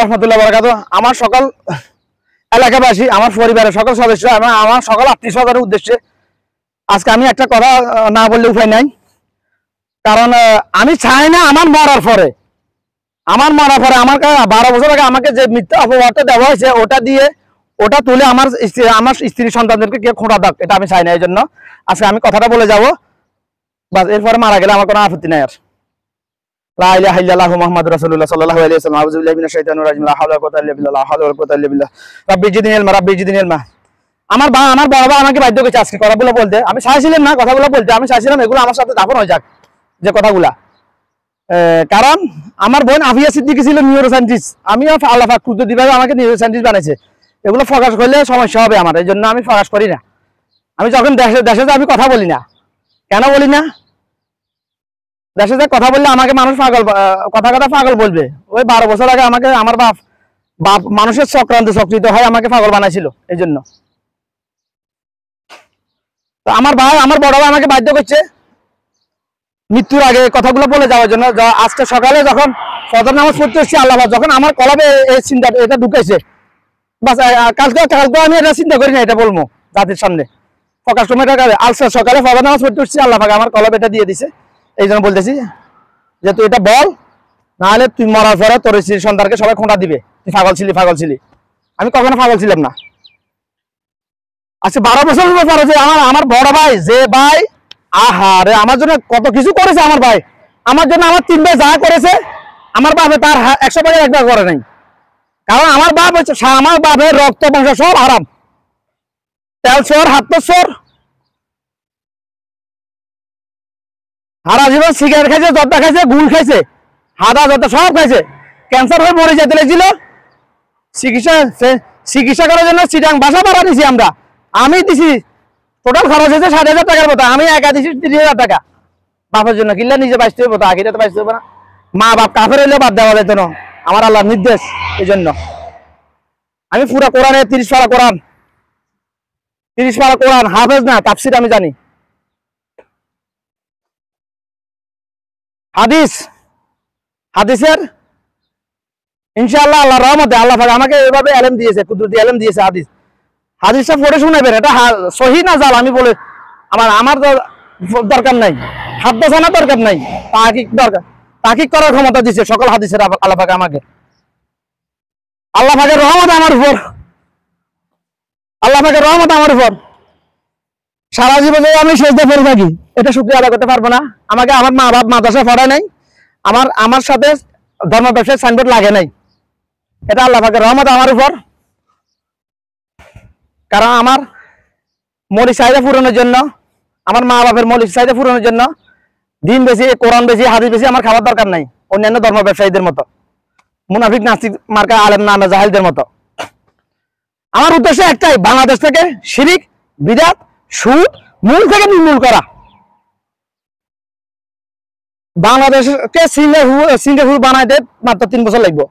ওয়া রাহমাতুল্লাহি ওয়া বারাকাতুহু। আমার সকল এলাকাবাসী, আমার পরিবারের সকল সদস্য এবং আমার সকল আত্মীয়স্বজনের উদ্দেশ্যে আজকে আমি একটা কথা না বললে উপায় নাই। কারণ আমি চাই না আমার মরার পরে আমার 12 বছর আগে আমাকে যে মিথ্যা অপবাদটা দেওয়া হয়েছে ওটা তুলে আমার স্ত্রী সন্তানদেরকে কেউ খোঁড়া দাও, এটা আমি চাই না। এই জন্য আজকে আমি কথাটা বলে যাবো, বাস এরপরে মারা গেলে আমার কোনো আপত্তি নাই। আর লা ইলাহা ইল্লাল্লাহু মুহাম্মাদুর রাসূলুল্লাহ সাল্লাল্লাহু আলাইহি ওয়াসাল্লাম। আউযু বিল্লাহি মিনাশ শাইতানির রাজিম। লা হাওলা ওয়া কুওয়াতা ইল্লা বিল্লাহ, লা হাওলা ওয়া কুওয়াতা ইল্লা বিল্লাহ। রাব্বি জিদনি ইলমা, রাব্বি জিদনি ইলমা। আমার বড় ভাই আমাকে বাধ্য করেছে আজকে কথাগুলো বলতে। আমি চাইছিলাম না কথাগুলো বলতে, আমি চাইছিলাম এগুলো আমার সাথে দাফন হয়ে যাক যে কথাগুলা। কারণ আমার বোন আফিয়া সিদ্দিকী ছিল নিউরোসায়েন্টিস্ট, আমিও আল্লাহ পাক কুদরতিভাবে আমাকে নিউরোসায়েন্টিস্ট বানাইছে। এগুলো প্রকাশ করলে সমস্যা হবে আমার, এই জন্য আমি প্রকাশ করি না। আমি যখন দেশে আমি কথা বলি না। কেন বলি না? দেশে যে কথা বললে আমাকে মানুষ পাগল বলবে। ওই 12 বছর আগে আমাকে আমার বাপ মানুষের চক্রিত হয় আমাকে পাগল বানাইছিল। এই জন্য তো আমার বড় ভাই আমাকে বাধ্য করছে মৃত্যুর আগে কথাগুলো বলে যাওয়ার জন্য। আজকে সকালে যখন ফজর নামাজ পড়তে এসেছি, আল্লাহ যখন আমার কলবে এই চিন্তা এটা ঢুকেছে, বাস কালকে আমি এটা চিন্তা করি না, এটা বলবো জাতির সামনে প্রকাশ করবো। আজকে সকালে ফজর নামাজ পড়তে এসেছি, আল্লাহ পাক আমার কলবে এটা দিয়ে দিছে। এই জন্য বলতেছি যে তুই এটা বল, নাহলে তুই মরার পরে তোর স্ত্রীর সন্তানকে সবাই খোঁটা দিবে তুই পাগল ছিলি। আমি কখনো পাগল ছিলাম না। আচ্ছা 12 বছর পরে যে আমার বড় ভাই, যে ভাই আহারে আমার জন্য কত কিছু করেছে, আমার ভাই আমার জন্য আমার 3 ভাই যা করেছে আমার বাপে তার 100 ভাগের 1 ভাগ করে নাই। কারণ আমার বাপ হচ্ছে, আমার বাপের রক্ত বংশ সব হারাম, তেল চোর, হাত চোর, সারা জীবন সিগারেট খাইছে, জর্দা খাইছে, গুল খাইছে, হাদা জর্দা সব খাইছে। ক্যান্সার হয়ে মরে যেতে লেগেছিল। চিকিৎসা করার জন্য চিটাং বাসা ভাড়া দিছি আমরা, আমি দিছি। টোটাল খরচ হয়েছে 60,000 টাকার মতো, আমি একা দিছি 30,000 টাকা বাপের জন্য। কিনলে নিজে বাঁচতে হইব, তো আগে তো বাঁচতে হইব না। মা বাপ কাফের হইলেও বাদ দেওয়া যেত না, আমার আল্লাহর নির্দেশ। এই জন্য আমি পুরা কোরআনে 30 পারা কোরআন হাফেজ না, তাফসীর আমি জানি। হাদিসের ইনশাআল্লাহ আল্লাহর রহমতে আল্লাহ পাক আমাকে এভাবে ইলম দিয়েছে, কুদরতি ইলম দিয়েছে। হাদিসটা পড়ে শুনাবেন, এটা সহিহ না জাল আমি বলে আমার দরকার নাই, হাদ্দাস জানা দরকার নাই, তাহকিক করার ক্ষমতা দিয়েছে সকল হাদিসের আল্লাহ পাক আমাকে। আল্লাহ পাকের রহমত আমার উপর সারা জীবনে আমি সেজদা করে থাকি, এটা শুকরিয়া আদায় করতে পারবো না। আমাকে আমার মা বাপ মাদ্রাসা পড়ায় নাই, আমার সাথে ধর্ম ব্যবসায় সাইনবোর্ড লাগে নাই, এটা আল্লাহ পাকের রহমত আমার উপর। কারণ আমার মৌলিক চাহিদা পূরণের জন্য, আমার মা বাপের মৌলিক চাহিদা পূরণের জন্য দিন বেশি, কোরআন বেশি, হাদিস বেশি আমার খাবার দরকার নাই অন্যান্য ধর্ম ব্যবসায়ীদের মতো, মুনাফিক নাস্তিক মার্কা আলেম নামে জাহেলদের মতো। আমার উদ্দেশ্য একটাই, বাংলাদেশ থেকে শিরিক, বিদআত, সুদ মূল থেকে নির্মূল করা। বাংলাদেশকে সিঙ্গাপুর বানাইতে মাত্র 3 বছর লাগবে।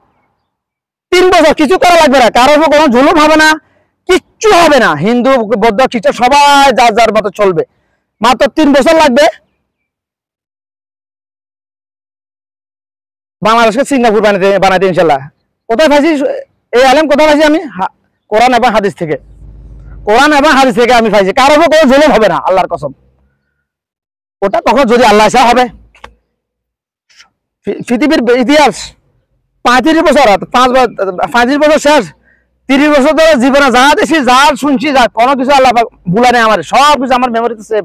3 বছর কিছু করা লাগবে না, কারোর উপর কোনো জুলুম হবে না, কিচ্ছু হবে না। হিন্দু বৌদ্ধ খ্রিস্টান সবাই যার যার মতো চলবে, মাত্র 3 বছর লাগবে বাংলাদেশকে সিঙ্গাপুর বানাইতে ইনশাল্লাহ। কোথায় পাইছি এই আলেম, কোথায় পাইছি আমি? কোরআন এবং হাদিস থেকে আমি পাইছি। কারোর উপর কোনো জুলুম হবে না, আল্লাহর কসম। ওটা কখন যদি আল্লাহ ইচ্ছা হবে। পৃথিবীর ইতিহাস 35 বছর, 35 বছর শেষ, 30 বছর ধরে জীবনে যা দেখছি, যা শুনছি, যা কোনো কিছু আল্লাহ ভুলা নেই আমার, সব কিছু আমার মেমোরিতে সেভ।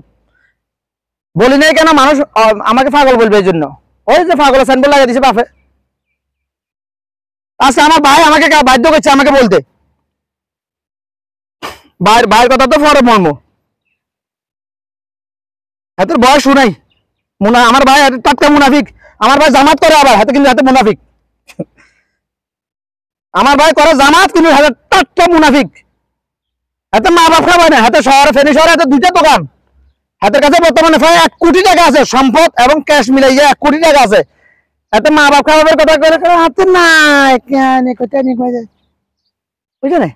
বলি নাই কেন মানুষ আমাকে পাগল বলবে, এই জন্য ওই যে পাগল সাইনবোর্ড লাগিয়ে দিছে বাপে। আজকে আমার ভাই আমাকে বাধ্য করছে আমাকে বলতে, ভাইয়ের কথা তো পরে মর্ম, এত বয়স শুনাই। আমার ভাই টাটকা মুনাফিক, আমার ভাই জামাত করে, আবার হাতে কিন্তু হাতে মুনাফিক। আমার ভাই করে জামাত কিন্তু হাতে টাটকা মুনাফিক। হাতে মা বাপ খাবে না, হাতে ফেনী শহরে হাতে 2টা দোকান, হাতের কাছে বর্তমানে প্রায় 1 কোটি টাকা আছে, সম্পদ এবং ক্যাশ মিলাইয়া 1 কোটি টাকা আছে। এত মা বাপ খাবার কথা করে হাতে নাই, কেন কোথায় নিয়ে বুঝছো না?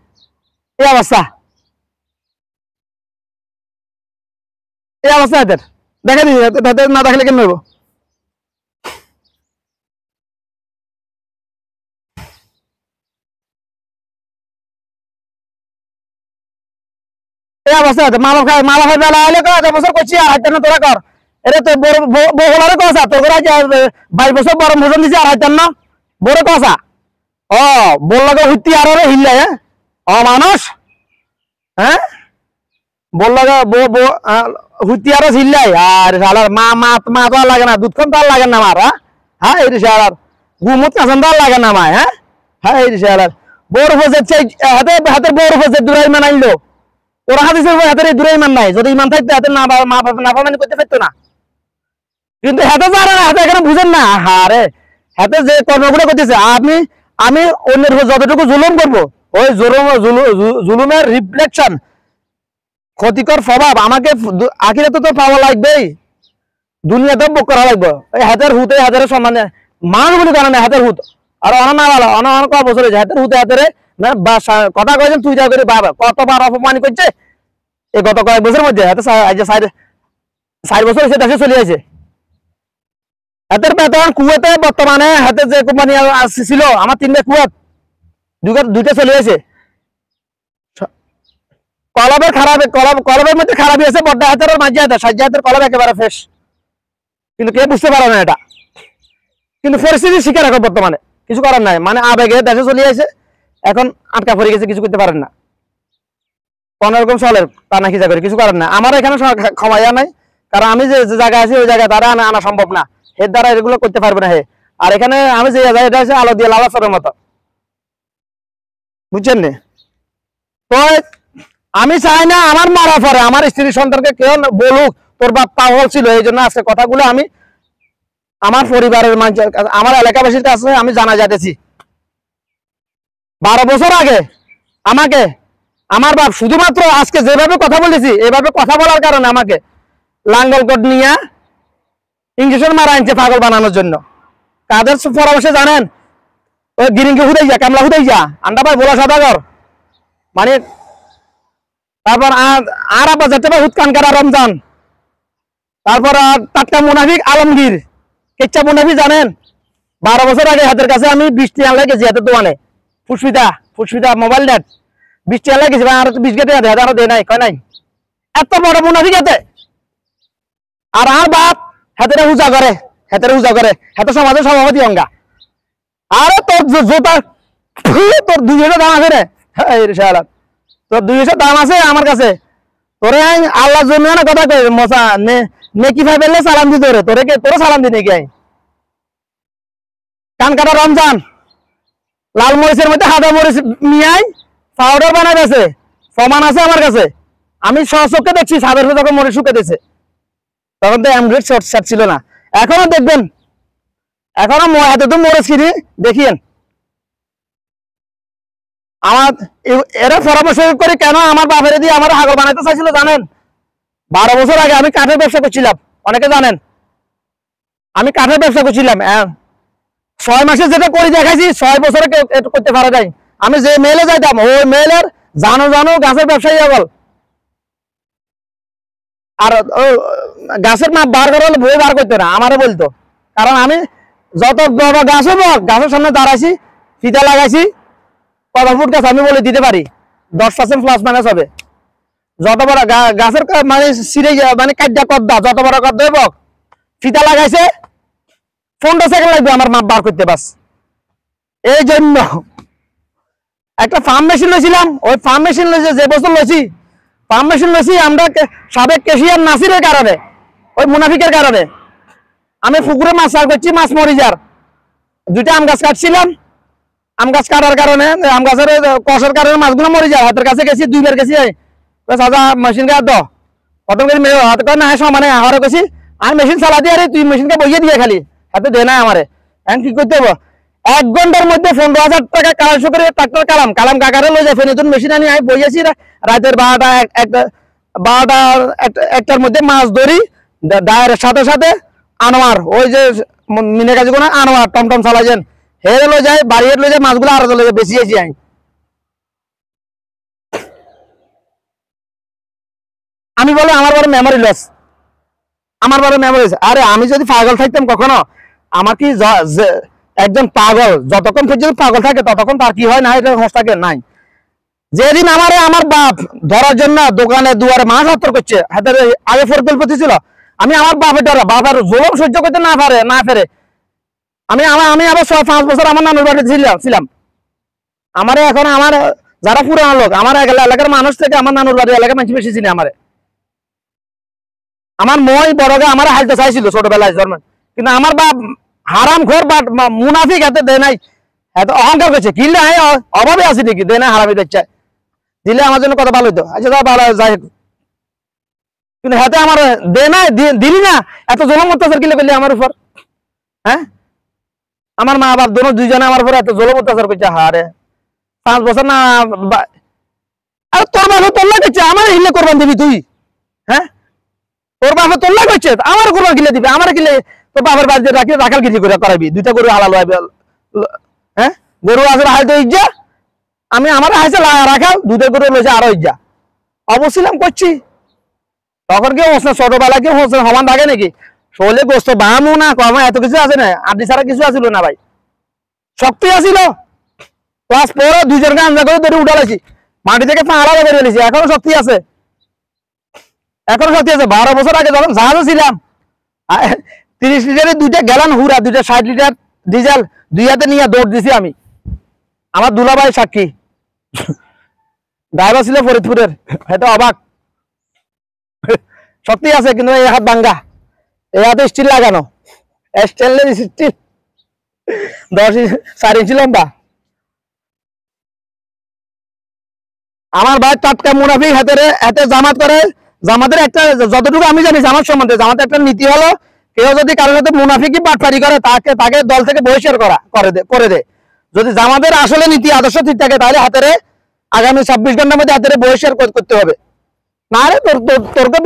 এই অবস্থা এদের দেখা দিচ্ছি, না দেখলে কেন নেবো? এই অবস্থা মালা বেলা আইলে কয় বছর করছি আর হাইতেন না তোরা কর এটা তো বড় কথা তোর 22 বছর বড় মোজন দিছে আর হাইতেন না বড় কথা ও বললাকে হুতি আর হিললে মানুষ হ্যাঁ বললাকে হুতি আর হিললাই আর শালার মা তো আর লাগে না দুধ তো আর লাগে না আমার হ্যাঁ এই শালার গুমত কাছন তো আর লাগে না মায় হ্যাঁ এই শালার বড় ফজে হাতের বড় ফজে দুরাই মান আনলো ওরা হাদিসের হাতের দুরাই মান নাই যদি ইমান থাকতো হাতে না নাফরমানি করতে পারতো না কিন্তু হাতে জানে না হাতে এখানে বুঝেন না আরে হাতে যে কর্মগুলো করতেছে আমি অন্যের উপর যতটুকু জুলুম করবো ওই জুলুমের রিফ্লেকশন ক্ষতিকর প্রভাব আমাকে আখিরাতে তো পাওয়া লাগবেই দুনিয়াতেও ভোগ করা লাগবে এই হাতের হুতে হাতের সম্মানে মানুষগুলি জানে না হাতের হুত আর অনা বলা অনা কয় বছর হয়েছে হাতের হুতে হাতের কথা কয়েছেন তুই যা করে বাবা কতবার অপমান করছে এই গত কয়েক বছরের মধ্যে হাতে 4 বছর হয়েছে দেশে চলে আছে হাতের বেতন কুয়েতে বর্তমানে হাতে যে কোম্পানি ছিল আমার 3টা কুয়েত 2টা চলে আছে কলবের মধ্যে খারাপই আছে বড্ডা হাতের আর মাঝে হাতের সাজ্জা হাতের কলব একেবারে ফ্রেশ কিন্তু কে বুঝতে পারে না এটা কিন্তু পরিস্থিতি শিখে রাখো বর্তমানে কিছু করার নাই মানে আবেগে দেশে চলে আসে এখন আটকা পড়ে গেছে কিছু করতে পারেন না কোন রকম চলে টানা খিচা করে কিছু করার না আমার এখানে ক্ষমাইয়া নাই কারণ আমি যে জায়গায় আছি ওই জায়গায় তারা আনা সম্ভব না এর দ্বারা এগুলো করতে পারবে না হে আর এখানে আমি যে জায়গায় এটা হচ্ছে আলো দিয়ে লালাচরের মতো বুঝছেন নি তো আমি চাই না আমার মারা পরে আমার স্ত্রী সন্তানকে কেউ বলুক তোর বাপ পাগল ছিল এই জন্য আজকে কথাগুলো আমি আমার পরিবারের মানুষের কাছে আমার এলাকাবাসীর কাছে আমি জানা যাইতেছি 12 বছর আগে আমাকে আমার বাপ শুধুমাত্র আজকে যেভাবে কথা বলেছি এভাবে কথা বলার কারণে আমাকে লাঙ্গল কোট নিয়ে ইঞ্জেকশন মারা আনছে পাগল বানানোর জন্য কাদের পরামর্শে জানেন ওই গিরিঙ্গি হুদাই যা কামলা হুদাই যা আন্ডা ভাই ভোলা সদাগর মানে তারপর আর আবার যেতে পারে হুৎকান কারা রমজান তারপর টাটকা মুনাফিক আলমগীর কেচ্চা মুনাফি জানেন 12 বছর আগে হাতের কাছে আমি 20 টাকা গেছি হাতের দোকানে ফুসফিতা মোবাইল নেট 20 টাকা গেছি আর 20 গেটে আরো দেয় নাই কয় নাই এত বড় মুনাফিক হাতে আর বাপ হাতের পূজা করে হাতের সমাজের সভাপতি অঙ্গা আরে তোর জোতা তোর 200 দাম আছে রে হ্যাঁ তোর 200 দাম আছে আমার কাছে তোরে আল্লাহ জন্য না কথা কই মশা নেকি ভাই বললে সালাম দি তোরে সালাম দি নাকি কান কাটা রমজান লাল মরিচের মধ্যে হাদা মরিচ মিয়াই পাউডার বানাই আছে প্রমাণ আছে আমার কাছে আমি সচক্ষে দেখছি সাদের যখন মরিচ শুকে দিয়েছে তখন তো এমগ্রেড শর্ট ছিল না এখনো দেখবেন এখনো হাতে তো মরিচ কিনি দেখিয়েন আমার এরা পরামর্শ করে কেন আমার বাপের দিয়ে আমার হাগর বানাইতে চাইছিল জানেন 12 বছর আগে আমি কাঠের ব্যবসা করছিলাম অনেকে জানেন আমি কাঠের ব্যবসা করছিলাম 6 মাসে যেটা করে দেখাইছি 6 বছরে করতে পারা যায় আমি যে মেলে যাইতাম ওই মেলের জানো গাছের ব্যবসায়ী বল আর গাছের মাপ বার করা হলে বই বার করতো না আমারে বলতো কারণ আমি যত বড় গাছ হবো গাছের সামনে দাঁড়াইছি ফিতা লাগাইছি কত ফুট গাছ আমি বলে দিতে পারি 10% প্লাস মাইনাস হবে যত বড় গাছের মানে সিরে মানে কাটটা কদ্দা যত বড় কদ্দা হইব ফিতা লাগাইছে 15 সেকেন্ড লাগবে আমার মাপ বার করতে বাস এই জন্য একটা ফার্ম মেশিন লইছিলাম ওই ফার্ম মেশিন লইছে যে বছর লইছি ফার্ম মেশিন লইছি আমরা সাবেক কেশিয়ার নাসিরের কারণে ওই মুনাফিকের কারণে আমি পুকুরে মাছ চাষ করছি মাছ মরি যার 2টা আম গাছ কাটছিলাম আম গাছ কাটার কারণে আম গাছের কষের কারণে মাছগুলো মরে যায় হাতের কাছে গেছি 2 বার গেছি সাজা মেশিন কে দাও প্রথম করে হাতে কয় না সমানে আহারে গেছি আমি মেশিন চালা দিয়ে আরে তুই মেশিনকে বইয়ে দিয়ে খালি হাতে দে না আমারে এখন কি করতে হবে 1 ঘন্টার মধ্যে 15,000 টাকা কালেকশন করে ট্রাক্টর কালাম কাকারে লয়ে যায় নতুন মেশিন আনি আমি বইয়েছি রাতের 12টা একটার মধ্যে মাছ ধরি দায়ের সাথে সাথে আনোয়ার ওই যে মিনে কাছে কোন আনোয়ার টমটম চালাইছেন হেরে লয়ে যায় বাড়িয়ে লয়ে যায় মাছগুলো আরো লয়ে যায় বেশিয়েছি আমি বলে আমার বড় মেমোরি লস আরে আমি যদি পাগল থাকতাম কখনো আমার কি একজন পাগল যতক্ষণ পর্যন্ত পাগল থাকে ততক্ষণ তার কি হয় না এটা হোশ থাকে নাই যেদিন আমার বাপ ধরার জন্য দোকানে দুয়ারে মাছ হত্যা করছে, হাতে আগে ফরদলপতি ছিল, আমি আমার বাপের ডরা, বাবার জোলম সহ্য করতে না ফেরে আমি আবার 5 বছর আমার নানুর বাড়িতে ছিলাম। আমারে এখন আমার যারা পুরানো লোক, আমার এলাকার মানুষ থেকে আমার নানুর বাড়ির এলাকার মানুষ বেশি চিনি। আমার মই বড়কে আমার হালতে চাইছিল ছোটবেলায় জন্ম, কিন্তু আমার বাপ হারাম খোর বা মুনাফিক এত দেয় নাই, এত অহংকার করছে, কিনলে অভাবে আছে নাকি দেয় না, হারামি দেখছে, দিলে আমার জন্য কত ভালো হতো। আচ্ছা ভালো যাই, কিন্তু হাতে আমার দে নাই, দিলি না, এত জলম অত্যাচার কিলে করলি আমার উপর। হ্যাঁ, আমার মা বাপ দুইজনে আমার উপর এত জলম অত্যাচার করছে। হারে 5 বছর না, আর তোর বাবা তোল্লা করছে, আমার হিলে করবান দিবি তুই? হ্যাঁ, তোর বাবা তোল্লা করছে, আমার কোরবান কিলে দিবি, আমার কিলে তোর বাবার বাড়িতে রাখি রাখাল কিছু করে করাবি, 2টা গরু হালাল হবে। হ্যাঁ, গরু আসলে হাইতে ইজ্জা, আমি আমার হাইছে রাখাল, 2টা গরু লইছে আরো ইজ্জা, অবশ্যই করছি। তখন কেউ হচ্ছে ছোটবেলা কেউ হচ্ছে সমান থাকে নাকি? শোলে গোস্ত বামু না কম এত কিছু আছে না, আড্ডি ছাড়া কিছু আছিল না ভাই, শক্তি আছিল। ক্লাস 4 2জনকে আঞ্জা করে ধরে উঠালাইছি, মাটি থেকে পা আলাদা করে নিয়েছি, এখনো শক্তি আছে, এখনো শক্তি আছে। 12 বছর আগে যখন জাহাজে ছিলাম, 30 লিটারের 2টা গ্যালন হুরা, 2টা 60 লিটার ডিজেল 2 হাতে নিয়ে দৌড় দিছি আমি, আমার দুলাভাই সাক্ষী। ড্রাইভার ছিল ফরিদপুরের, হয়তো অবাক। শক্তি আছে, কিন্তু এই হাত ভাঙ্গা, এই হাতে স্টিল লাগানো, স্টেনলেস স্টিল, 4 ইঞ্চি লম্বা। আমার ভাই টাটকা মুনাফিক, হাতে জামাত করে। জামাতের একটা, যতটুকু আমি জানি জামাত সম্বন্ধে, জামাতের একটা নীতি হলো, কেউ যদি কারোর সাথে মুনাফিকি বাটপারি করে তাকে দল থেকে বহিষ্কার করে দে। যদি জামাতের আসলে নীতি আদর্শ ঠিক থাকে, তাহলে হাতেরে আগামী 26 ঘন্টার মধ্যে হাতেরে বহিষ্কার করতে হবে। না রে, তোরকে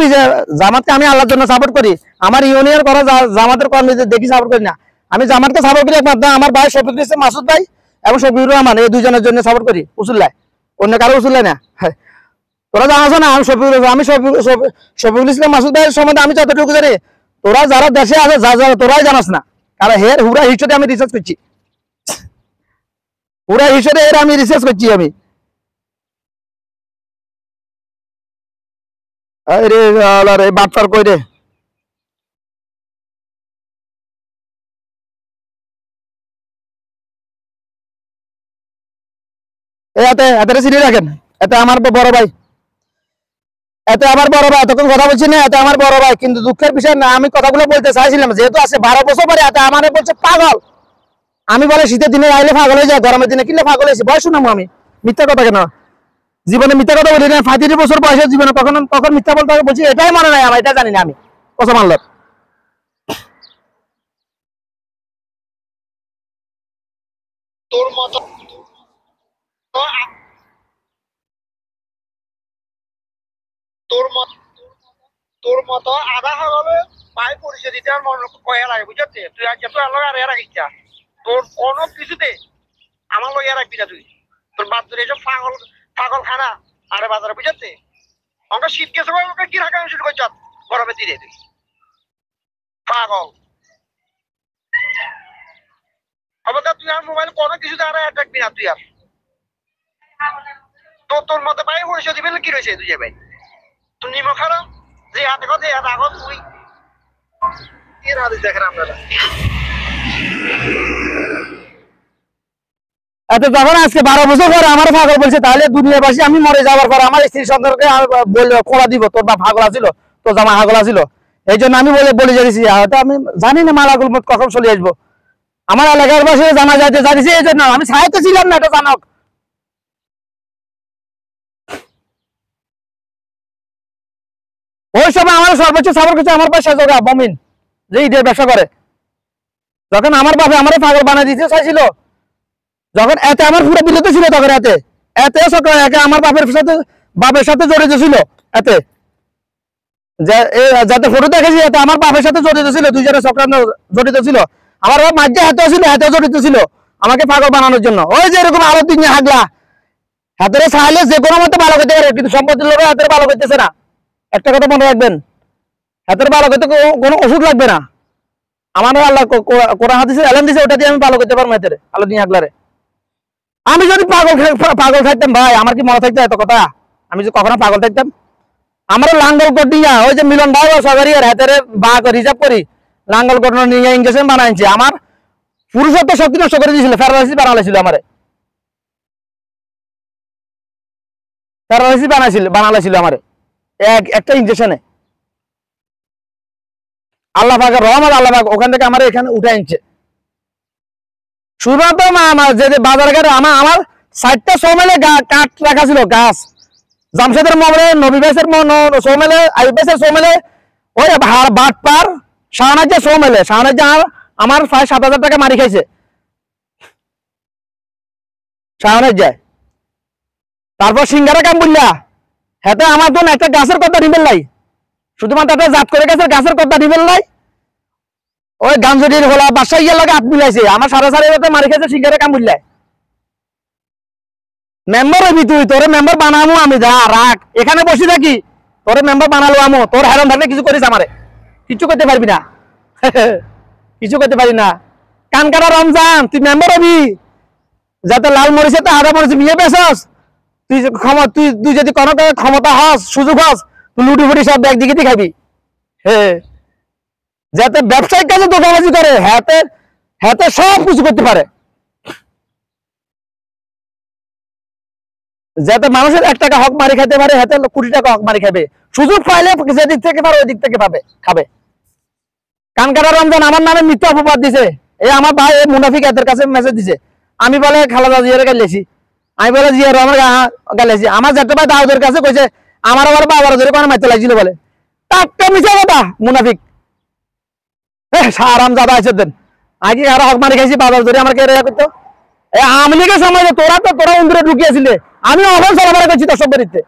জামাতকে আমি আল্লাহর জন্য সাপোর্ট করি, আমার ইউনিয়ন করা জামাতের কর্মীদের দেখি সাপোর্ট করি না। আমি জামাতকে সাপোর্ট করি একমাত্র আমার ভাই শফিকুল ইসলাম মাসুদ ভাই এবং শফিকুর রহমান, এই 2জনের জন্য সাপোর্ট করি, উসুল্লায়, অন্য কারো উসুল্লায় না। তোরা জানাস না, আমি শফিকুল ইসলাম মাসুদ ভাইয়ের সম্বন্ধে আমি যতটুকু জানি, তোরা যারা দেশে আছে তোরাই জানাস না, কারণ হুরা হিসেবে আমি রিসার্চ করছি, হুরা হিসেবে আমি রিসার্চ করছি আমি। রে বাটপার কই রে, এতে চিনি রাখেন, এতে আমার বড় ভাই, এতে আমার বড় ভাই, তখন কথা বলছি না, এতে আমার বড় ভাই। কিন্তু দুঃখের বিষয় না, আমি কথাগুলো বলতে চাইছিলাম, যেহেতু আছে 12 বছর পরে, এতে আমার বলছে পাগল। আমি বলে শীতের দিনে আইলে পাগল হয়ে যায়, গরমের দিনে কিনলে পাগল হয়েছি, বয়স শুনাম আমি মিথ্যা কথা কেন? জীবনে মিথ্যা কথা বলি না, 35 বছর বয়সের জীবনে কখন মিথ্যা বলতে হবে বলছি, এটাই মনে নাই আমার, এটা জানি না আমি কত মানল। তোর মতো তোর মতো তোর মতো আধা হবে পায়ে পরিচয় দিতে আমার মনে কয়া লাগে, বুঝতে? তুই আজকে তো আলো আর এরা গেছিস, তোর কোনো কিছুতে আমার লোক এরা রাখবি না তুই, তোর বাদ ধরে এসব পাগল খানা আরে বাজারে, বুঝতে? আমরা শীত গেছে কি রাখা শুরু করছ গরমের দিনে, তুই পাগল হবে। তুই আর মোবাইল কোনো কিছুতে আর রাখবি না তুই, আর তোর মতো পায়ে পরিচয় দিবি কি রয়েছে তুই? ভাই তুই নিমো খারাপ যে হাতে কথা হাত আগত তুই এর হাতে দেখেন আপনারা। এত যখন আজকে 12 বছর পরে আমার পাগল বলছে, তাহলে দুনিয়াবাসী আমি মরে যাওয়ার পর আমার স্ত্রী সন্তানকে কোলা দিব, তোর বাপ পাগল আছিল, তোর জামা পাগল আছিল। এই জন্য আমি বলে যাচ্ছি, হয়তো আমি জানি না মালাকুল মত কখন চলে আসবো, আমার এলাকার বাসী জানা যাইতে জানিছি, এই জন্য আমি সাহিত্য ছিলাম না, এটা জানক। ওই সময় আমার সর্বোচ্চ সাপোর্ট করছে আমার পাশে মমিন, যে ঈদের ব্যবসা করে। যখন আমার বাপে আমার পাগল বানিয়ে দিতে চাইছিল, যখন এতে আমার পুরো বিরত ছিল, তখন এতে আমার বাপের সাথে জড়িত ছিল, এতে যাতে ফটো দেখেছি, এতে আমার বাপের সাথে জড়িত ছিল, 2জনের চক্রান্ত জড়িত ছিল। আমার বাপ মাঝে হাতেও ছিল, হাতেও জড়িত ছিল আমাকে পাগল বানানোর জন্য। ওই যে এরকম আলো দিন হাগলা, হাতের চাইলে যে কোনো মতো ভালো করতে পারে, কিন্তু সম্পত্তির লোক হাতের ভালো করতেছে না। একটা কথা মনে রাখবেন, হাতের ভালো করতে কোনো ওষুধ লাগবে না। আমার আল্লাহ কোরআন হাদিসে এলান দিছে, ওটা দিয়ে আমি ভালো করতে পারবো হাতের আলো দিন হাগলারে। আমি যদি পাগল থাকতাম ভাই, আমার কি মনে থাকতো এত কথা? আমি যদি কখনো পাগল থাকতাম, আমার লাঙ্গল কোট নিয়ে ওই যে মিলন ভাই সবারই হাতের বাঘ রিজার্ভ করি লাঙ্গল কোট নিয়ে ইঞ্জেকশন বানাইছে, আমার পুরুষত্ব শক্তি নষ্ট করে দিয়েছিল, প্যারালাইসিস বানাইছিল, আমারে প্যারালাইসিস বানাইছিল আমারে একটা ইঞ্জেকশনে। আল্লাহ পাকের রহমত, আল্লাহ পাক ওখান থেকে আমার এখানে উঠে আনছে। শুধুমাত্র যে বাজার ঘাটে আমার 60টা সৌমেলে কাঠ রাখা ছিল, গাছ জামশেদের মোড়ে, নবী ভাইসের সৌমেলে, আইব ভাইসের সৌমেলে, ওই বাটপার শাহনাজ সৌমেলে, শাহনাজ আমার প্রায় 7,000 টাকা মারি খাইছে শাহনাজ যায়। তারপর সিঙ্গারা কাম বললা হেতে আমার তো একটা গাছের কথা নিবেল নাই, শুধুমাত্র একটা জাত করে গাছের কথা নিবেল নাই, ওই গাঞ্জটির হলা বাসা ইয়ে লাগে হাত মিলাইছে, আমার 7,500 মারি খাইছে সিঙ্গারা কাম বললা। মেম্বার হইবি তুই, তোরে মেম্বার বানামো আমি, যা রাখ এখানে বসে থাকি, তোরে মেম্বার বানালো আমো, তোর হেরান থাকলে কিছু করিস আমারে, কিছু করতে পারবি না কিছু করতে পারি না। কানকাটা রমজান তুই মেম্বার হবি, যাতে লাল মরিচে তো আদা মরিচ মিয়ে বেসস, তুই যদি কোনো ক্ষমতা হস, সুযোগ হস, তুই লুটি ফুটি সব একদিকে খাবি। হ্যাঁ, যাতে ব্যবসায়িক কাজে দোকানবাজি করে, হাতে সব কিছু করতে পারে, যাতে মানুষের 1 টাকা হক মারি খাইতে পারে, হাতে কোটি টাকা হক মারি খাবে, সুযোগ পাইলে যেদিক থেকে পারে ওই দিক থেকে খাবে। কানকাটা রমজান আমার নামে মিথ্যা অপবাদ দিছে, এই আমার ভাই মুনাফিক এদের কাছে মেসেজ দিছে, আমি বলে খালাদা জিয়ারে গাইলেছি, আমি বলে জিয়ার আমার গাইলেছি, আমার যেতে ভাই দাউদের কাছে কইছে আমার আবার বাবার ধরে কোনো মাইতে লাগছিল বলে, টাকা মিছা কথা মুনাফিক। আরাম যাবা আছে দেন আগে আর হক মারি খাইছি, বাবার ধরে আমার কে রেয়া করতো। আওয়ামী লীগের সময় তোরা অন্দরে ঢুকিয়েছিলে, আমি অফেন্স চলাফেরা করছি দর্শক বাড়িতে,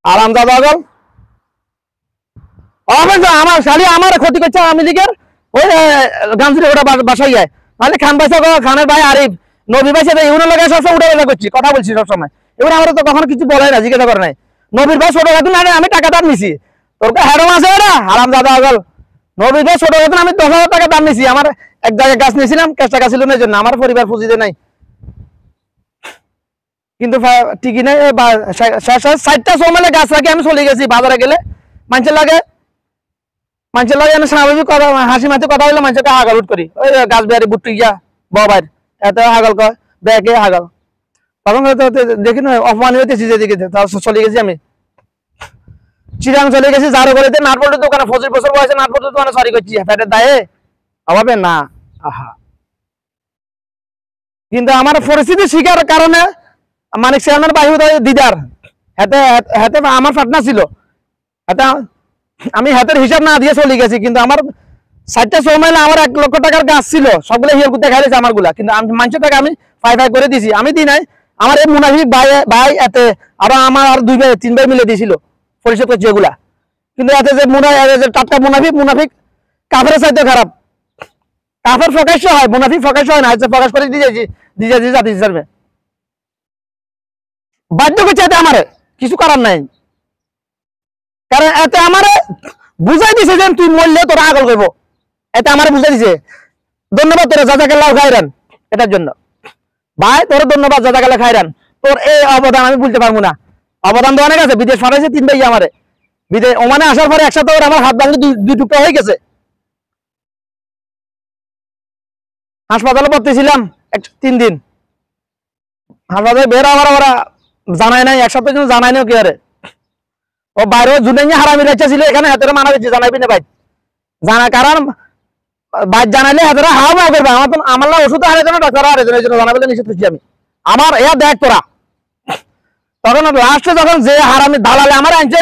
আরাম যাবা গল অফেন্স আমার শালি আমার ক্ষতি করছে আওয়ামী লীগের, ওই গামছড়ি ওটা বাসাই যায়, মানে খান পয়সা খানের ভাই আরিফ নবী ভাই সাথে ইউনো লাগে সবসময় উঠে বেলা করছি, কথা বলছি সবসময়, এবার আমার তো কখনো কিছু বলে না, জিজ্ঞাসা করে নাই। নবীর ভাই ছোট খাতুন আমি টাকা দাম নিছি, তোর হ্যাডম আছে ওরা আরাম যাবা গল। নবীর ভাই ছোট খাতুন আমি 10,000 টাকা দাম নিছি, আমার এক জায়গায় গাছ নিয়েছিলাম, ক্যাশ টাকা ছিল না, জন্য আমার পরিবার পুঁজিতে নাই, কিন্তু ঠিকই নাই। 60টা সৌমেলে গাছ রাখি আমি চলে গেছি, বাজারে গেলে মানুষের লাগে আমি স্বাভাবিক কথা হাসি মাথে কথা বললে মানুষকে হাগাল উঠ করি, ওই গাছ বেয়ারি বুট্টি গিয়া বাবার এত হাগাল কয় ব্যাগে হাগাল, তখন দেখি না অপমান হইতেছি, যেদিকে চলে গেছি আমি চিরাং চলে গেছি, যারো গলিতে নাটবল্টের দোকানে 25 বছর বয়সে নাটবল্টের দোকানে সরি করছি, পেটের দায়ে অভাবে না। আহা, কিন্তু আমার পরিস্থিতি শিকার কারণে মানিক চেয়ারম্যান বাহির দিদার হাতে আমার পার্টনা ছিল, হাতে আমি হাতের হিসাব না দিয়ে চলে গেছি, কিন্তু আমার 60টা সৌমেলে আমার 1 লক্ষ টাকার গাছ ছিল, সবগুলো হিয়ার করতে খাইছে আমার গুলা, কিন্তু মানুষের টাকা আমি ফাই করে দিছি, আমি দিই নাই, আমার এই মুনাফিক ভাই এতে আরো আমার আর 2 ভাই 3 ভাই মিলে দিয়েছিল পরিশোধ করছে এগুলা, কিন্তু এতে যে টাটকা মুনাফিক কাফের চাইতে খারাপ, কাফের প্রকাশ্য হয়, মুনাফিক প্রকাশ্য হয় না, প্রকাশ করে দিয়ে জাতি হিসাবে বাধ্য করছে, এতে আমার কিছু করার নাই, কারণ এতে আমারে বুঝাই দিছে যে তুই মরলে তোরা আগল করবো, এতে আমারে বুঝাই দিছে। ধন্যবাদ তোরা জাজাকাল্লাহ খাইরান, এটার জন্য ভাই তোর ধন্যবাদ জাজাকাল্লাহ খাইরান, তোর এই অবদান আমি বলতে পারবো না, অবদান তো অনেক আছে, বিদেশ পাঠাইছে 3 ভাই আমারে, বিদেশ ওমানে আসার পরে একসাথে আমার হাত ভাঙলে 2 টুকরা হয়ে গেছে, হাসপাতালে ভর্তি ছিলাম 3 দিন, হাসপাতালে বের আমার ওরা জানাই নাই, 1 সপ্তাহের জন্য জানাই নাই কি আরে, ও বাইরে জুনাইয়া হারামি রাখা ছিল, এখানে হাতের মানা দিচ্ছে, জানাইবি না ভাই, জানা কারণ ভাই জানাইলে হাতেরা হাওয়া করবে, আমার না ওষুধ হারে জন্য ডাক্তার হারে জন্য, এই জন্য জানাবেন নিষেধ করছি আমি, আমার দেখ তোরা। তখন লাস্টে যখন যে হারামি দালালে আমার আনছে,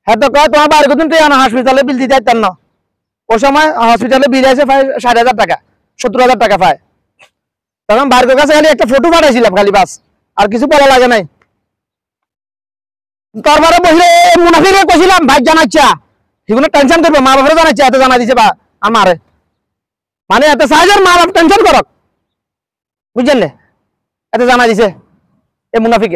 হ্যাঁ তো কয় তোমার বাড়ি কদিন তুই হসপিটালে বিল দিতে চাইতেন না, ওই সময় হসপিটালে বিল আছে প্রায় 60,000 টাকা 70,000 টাকা পায়, তখন বাড়ির কাছে খালি একটা ফটো পাঠাইছিলাম খালি, বাস আর কিছু বলা লাগে নাই। তারপরে বসলে মুনাফিকে কইছিলাম ভাই জানাচ্ছা, সেগুলো টেনশন করবে, মা বাপরে জানাচ্ছে, এত জানা দিছে বা আমারে, মানে এত সাহায্যের মা বাপ টেনশন করক, বুঝছেন না, এত জানা দিছে এ মুনাফিক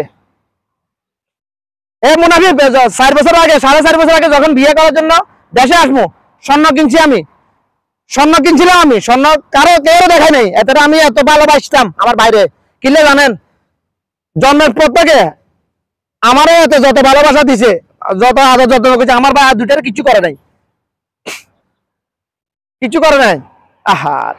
4 বছর আগে 4.5 বছর আগে যখন বিয়ে করার জন্য দেশে আসবো, স্বর্ণ কিনছি আমি, স্বর্ণ কিনছিলাম আমি, স্বর্ণ কেউ দেখাই নাই, এতটা আমি এত ভালোবাসতাম আমার বাইরে, কিলে জানেন জন্মের পর থেকে আমারও এত যত ভালোবাসা দিছে, যত আদর যত্ন করেছে, আমার ভাই দুইটার কিছু করে নাই, কিছু করে নাই। আহার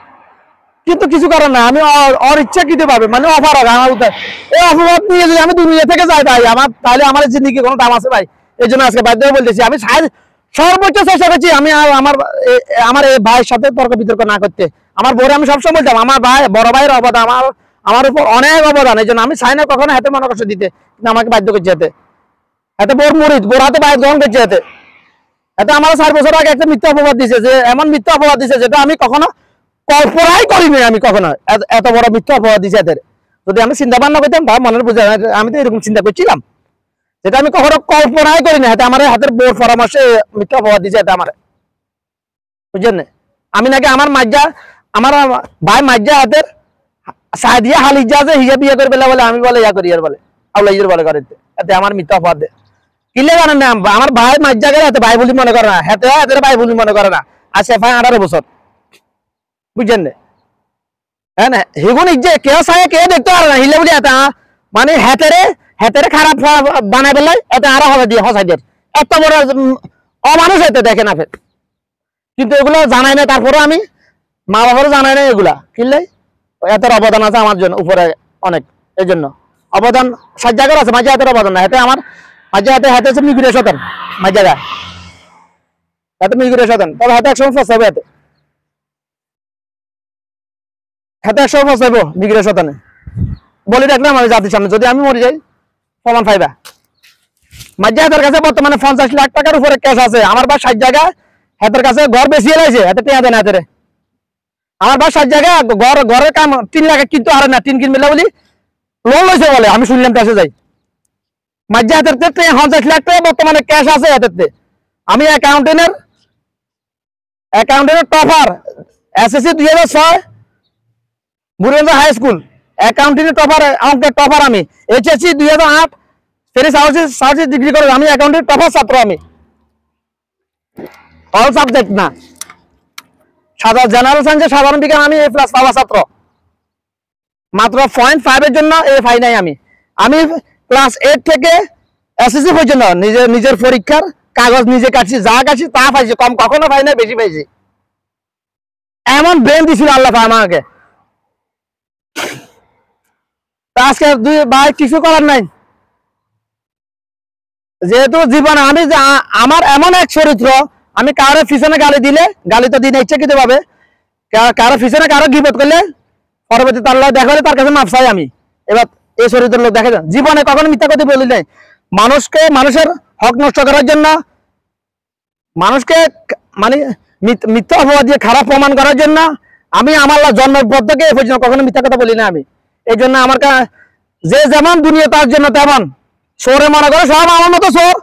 কিন্তু কিছু করে না, আমি ওর ইচ্ছা কিতে পাবে মানে অপারগ আমার উত্তর। এই অপবাদ নিয়ে যদি আমি দুনিয়া থেকে যাই ভাই, আমার তাহলে আমার জিন্দগি কোনো দাম আছে ভাই? এই জন্য আজকে বাধ্য হয়ে বলতেছি, আমি সর্বোচ্চ চেষ্টা করছি আমি আমার এই ভাইয়ের সাথে তর্ক বিতর্ক না করতে। আমার বউরে আমি সবসময় বলতাম আমার ভাই বড় ভাইয়ের অবদান আমার উপর অনেক অবদান, এই জন্য আমি চাই না কখনো হাতে মনে কষ্ট দিতে, কিন্তু আমাকে বাধ্য করছে হাতে এত বোর মুড়িদ বোর হাতে বাইর গ্রহণ করছে হাতে। এটা আমার 4 বছর আগে একটা মিথ্যা অপবাদ দিছে, যে এমন মিথ্যা অপবাদ দিছে যেটা আমি কখনো কল্পনাই করিনি, আমি কখনো এত বড় মিথ্যা অপবাদ দিছে এদের। যদি আমি চিন্তা ভাবনা করতাম তার মনের বুঝে, আমি তো এরকম চিন্তা করছিলাম যেটা আমি কখনো কল্পনাই করিনি। হাতে আমার হাতের বোর পরামর্শে মিথ্যা অপবাদ দিছে এটা আমার, বুঝছেন? আমি নাকি আমার মাজ্জা আমার ভাই মাজ্জা হাতের সাদিয়া হালিজা যে হিজাব ইয়া করে বলে আমি বলে ইয়া করি আর বলে আল্লাহ ইয়ের বলে করে, এতে আমার মিথ্যা অপবাদ দেয়। কিলে জানেন না আমার ভাই মাজ্জা করে হাতে ভাই বলি মনে করে না, হাতে হাতের ভাই বলি মনে করে না, আছে 18 বছর, বুঝছেন? হ্যাঁ না হিগুন ইজ্জে কেউ চাই কেউ দেখতে পারে না, হিলে বলি এটা মানে হেতেরে খারাপ বানাই পেলে এতে আরো হবে দিয়ে হসাই দিয়ে এত বড় অমানুষ হইতে দেখে না ফের। কিন্তু এগুলো জানাই না, তারপরে আমি মা বাবারও জানাই না এগুলা, কিনলে এতের অবদান আছে আমার জন্য উপরে অনেক, এই জন্য অবদান 7 জায়গার আছে, মাঝে হাতের অবদান না, হাতে আমার মাঝে হাতে হচ্ছে মিগুরে শতান মাঝ জায়গা হাতে মিগুরে শতান, তবে হাতে 100 ফসাইবে হাতে 100 ফসাইবো মিগুরে শতানে বলি রাখলাম আমি জাতির সামনে, যদি আমি মরে যাই প্রমাণ পাইবা। মাঝে হাতের কাছে বর্তমানে 50 লাখ টাকার উপরে ক্যাশ আছে, আমার বা 60 জায়গা হাতের কাছে ঘর বেশি এলাইছে, হাতে টেয়া দেন হাতেরে আমার বা 60 জায়গা ঘরের কাম 3 লাখ কিন্তু আর না 3 কিনবে বলি লোন লইছে বলে আমি শুনলাম দেশে যাই। মাঝে হাতের 50 লাখ টাকা বর্তমানে ক্যাশ আছে হাতেতে। আমি অ্যাকাউন্টেন্টের topper, SSC 2006 Buriganj high school অ্যাকাউন্টিংয়ের টপার, অঙ্কের টপার আমি। এইচএসসি 2008 ফেরি সাউথ ডিগ্রি করে আমি অ্যাকাউন্টিং টপার ছাত্র, আমি অল সাবজেক্ট না জেনারেল সায়েন্সে সাধারণ বিজ্ঞান আমি A+ পাওয়া ছাত্র, মাত্র 0.5 এর জন্য এ পাই নাই। আমি ক্লাস 8 থেকে এসএসসি পর্যন্ত নিজের পরীক্ষার কাগজ নিজে কাটছি, যা কাটছি তা পাইছি, কম কখনো পাই না, বেশি পাইছি। এমন ব্রেন দিছিল আল্লাহ আমাকে। আজকে দুই ভাই কিছু করার নাই, যেহেতু জীবনে আমি আমার এমন এক চরিত্র, আমি কারো পিছনে গালি তো দিনে ইচ্ছাকৃত ভাবে, কারো পিছনে কারো গিবত করলে পরবর্তী তার লোক দেখা হলে তার কাছে মাপ চাই আমি। এবার এই চরিত্রের লোক দেখা যায় জীবনে কখনো মিথ্যা কথা বলি নাই, মানুষের হক নষ্ট করার জন্য, মানুষকে মানে মিথ্যা অপবাদ দিয়ে খারাপ প্রমাণ করার জন্য আমি আমার জন্মের পর থেকে এ পর্যন্ত কখনো মিথ্যা কথা বলি না আমি। এই জন্য আমার যে যেমন দুনিয়া তার জন্য তেমন, চোরে মনে করে সব আমার মতো চোর,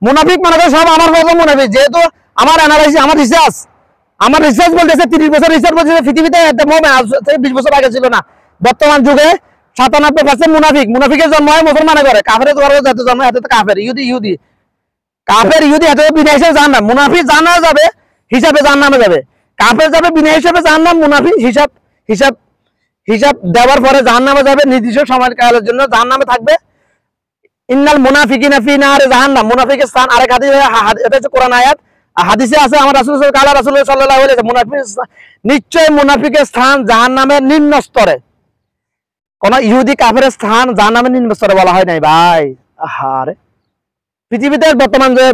মুনাফিক মনে করে সব আমার মতো মুনাফিক। যেহেতু আমার অ্যানালাইসিস আমার রিসার্চ বলতেছে 30 বছর রিসার্চ বলতেছে পৃথিবীতে 20 বছর আগে ছিল না। বর্তমান যুগে 97% মুনাফিকের জন্ম হয় মুসলমানে করে, কাফের জন্ম হয় কাফের ইহুদি হাতে বিনা হিসেবে জান না, মুনাফিক জানা যাবে হিসাবে জান নামে যাবে, কাফের যাবে বিনা হিসাবে জান নাম, মুনাফিক হিসাব দেওয়ার পরে জাহান নামে যাবে, নির্দিষ্ট সময়কালের জন্য জাহান নামে থাকবে। ইন্নাল মুনাফিকিনা ফি নারে জাহান্নাম, মুনাফিকের স্থান আরেক হাদিসে, এটা হচ্ছে কোরআন আয়াত, হাদিসে আছে আমার রাসূল সাল্লাল্লাহু আলাইহি ওয়াসাল্লাম মুনাফিক নিশ্চয় মুনাফিকের স্থান জাহান্নামের নিম্ন স্তরে। কোন ইহুদি কাফেরের স্থান জাহান্নামের নিম্ন স্তরে বলা হয় নাই ভাই। আহারে পৃথিবীতে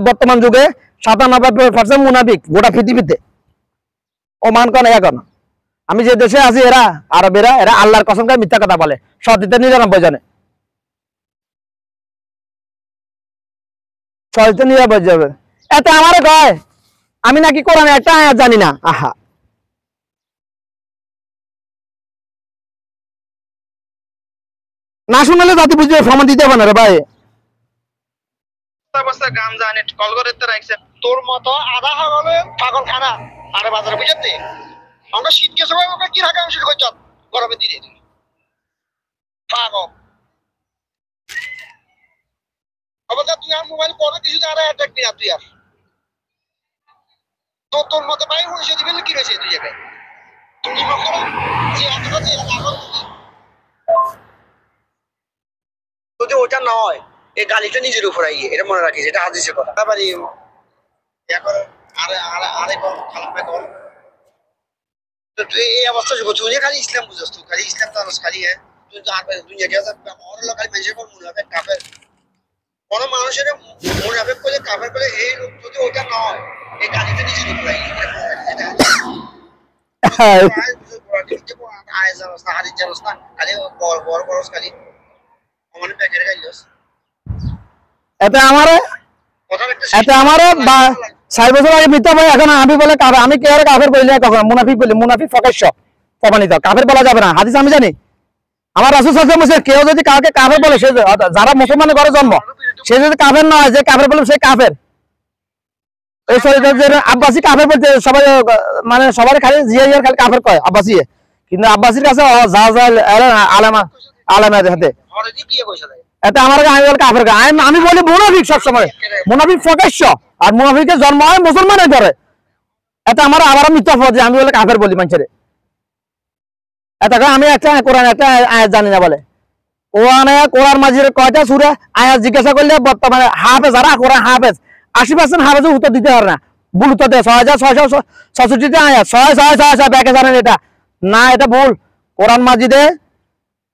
বর্তমান যুগে 97% মুনাফিক গোটা পৃথিবীতে, ও মান কোন এখন আমি যে দেশে আছি এরা আল্লাহর কসম করে মিথ্যা কথা বলে, সত্যিতে 99 জানে, সত্যিতে 99 যাবে। এতে আমারে কয় আমি নাকি কোরআনে একটা আয়াত জানি না। আহা না শুনলে জাতি বুঝবে, প্রমাণ দিতে হবে না রে ভাই। গান জানে কল করে রাখছে তোর মতো আধা হবে পাগল খানা আরে বাজারে বুঝতে আমরা শীতকে সময় আমরা কি রাখা শুরু করছ গরমের দিনে পাগল অবস্থা। তুই আর মোবাইল কোনো কিছু আর অ্যাটাক দিই তুই আর তো তোর মতো ভাই পরিষদ দিবেন কি রয়েছে তুই জায়গায় তুমি মনে করো যে এতটা যে ওইটা নয়, এই গালিটা নিজের উপর আইয়ে, এটা মনে রাখিস, এটা হাদিসের কথা। তারপরে এখন আরে কল খালামে কল তো তুই এই অবস্থা যুগ তুই খালি ইসলাম বুঝছ, তুই খালি ইসলাম জানোস খালি। হ্যাঁ তুই আর দুনিয়া কে আমার লোক খালি মানুষের কোন মুনাফিক কাফের, কোন মানুষের মুনাফিক করে কাফের করে এই লোক যদি ওটা নয়, এই গালিটা নিজের উপর আইয়ে, এটা মনে রাখিস, এটা আয় জানোস না হাদিস জানোস না, খালি বড় বড় বড় খালি আমাদের প্যাকেটে গাইলস। এটা আমারে এটা আমারে ৬০ বছর আগে মিথ্যা ভাই, এখন আমি বলে কাফের, আমি কে আর কাফের বলি না কখনো, মুনাফিক বলি, মুনাফিক প্রকাশ্য প্রমাণিত, কাফের বলা যাবে না, হাদিস আমি জানি। আমার রাসূল সাল্লাল্লাহু আলাইহি ওয়াসাল্লাম কেউ যদি কাউকে কাফের বলে, সে যারা মুসলমানের ঘরে জন্ম, সে যদি কাফের নয়, যে কাফের বলে সে কাফের। এই আব্বাসি কাফের বলতে সবাই মানে সবার খালি জিয়া খালি কাফের কয় আব্বাসি, কিন্তু আব্বাসির কাছে আলেমা আলেমাদের হাতে এটা আমার আমি বলে কাফের, আমি বলি মুনাফিক সবসময়, মুনাফিক প্রকাশ্য, আর মুনাফিকের জন্ম হয় মুসলমানের ঘরে। এটা আমার আবার মিথ্যা পথে আমি বলে কাফের বলি মানুষের। এটা আমি একটা কোরআন একটা আয়াত জানি না বলে, ওখানে কোরআন মাজির কয়টা সূরা আয়াত জিজ্ঞাসা করলে বর্তমানে হাফেজ, যারা কোরআন হাফেজ 80% হাফেজের উত্তর দিতে পারে না, ভুল উত্তর দেয়। 6666 আয়াত 666 ব্যাকে জানেন এটা না, এটা ভুল। কোরআন মাজিদে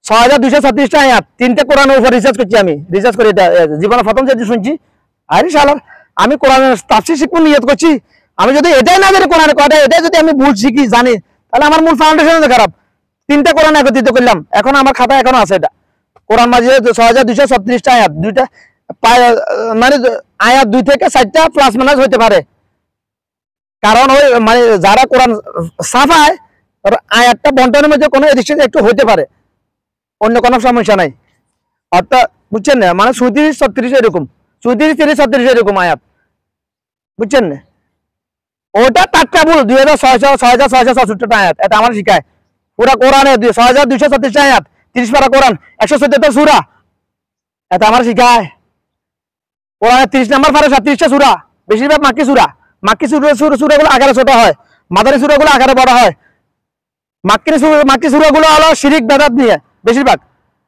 6236টা আয়াত, 3টে কোরআনের উপর রিসার্চ করছি, আমি রিসার্চ করি, এটা জীবনে প্রথম যেটি শুনছি। আরে শালার আমি কোরআনের তাফসীর শিখবো নিয়ত করছি, আমি যদি এটাই না জানি কোরআনে কয়টা, এটাই যদি আমি ভুল শিখি জানি, তাহলে আমার মূল ফাউন্ডেশন খারাপ। 3টে কোরআন একত্রিত করলাম, এখন আমার খাতা এখনো আছে এটা কোরআন মাজিদে 6236টা আয়াত, দুইটা মানে আয়াত 2 থেকে 4টা প্লাস মাইনাস হইতে পারে, কারণ ওই মানে যারা কোরআন ছাপায় আয়াতটা বন্টনের মধ্যে কোনো এদিক সেদিক একটু হইতে পারে, অন্য কোনো সমস্যা নাই। অর্থাৎ বুঝছেন না, মানে 37 36 এরকম, 34 30 36 এরকম আয়াত, বুঝছেন না? ওটা টাটকা ভুল 6666 আয়াত, এটা আমার শিখায়। পুরা কোরআনে 6236 আয়াত, 30 পারা কোরআন, 174 সূরা, এটা আমার শিখায়। কোরআনে 30 নাম্বার পারা 37টা সূরা, বেশিরভাগ মাক্কি সূরা। মাক্কি সূরাগুলো আকারে ছোট হয়, মাদানী সূরাগুলো আকারে বড় হয়। মাক্কি সূরাগুলো হলো শিরিক বেদাত নিয়ে বেশিরভাগ,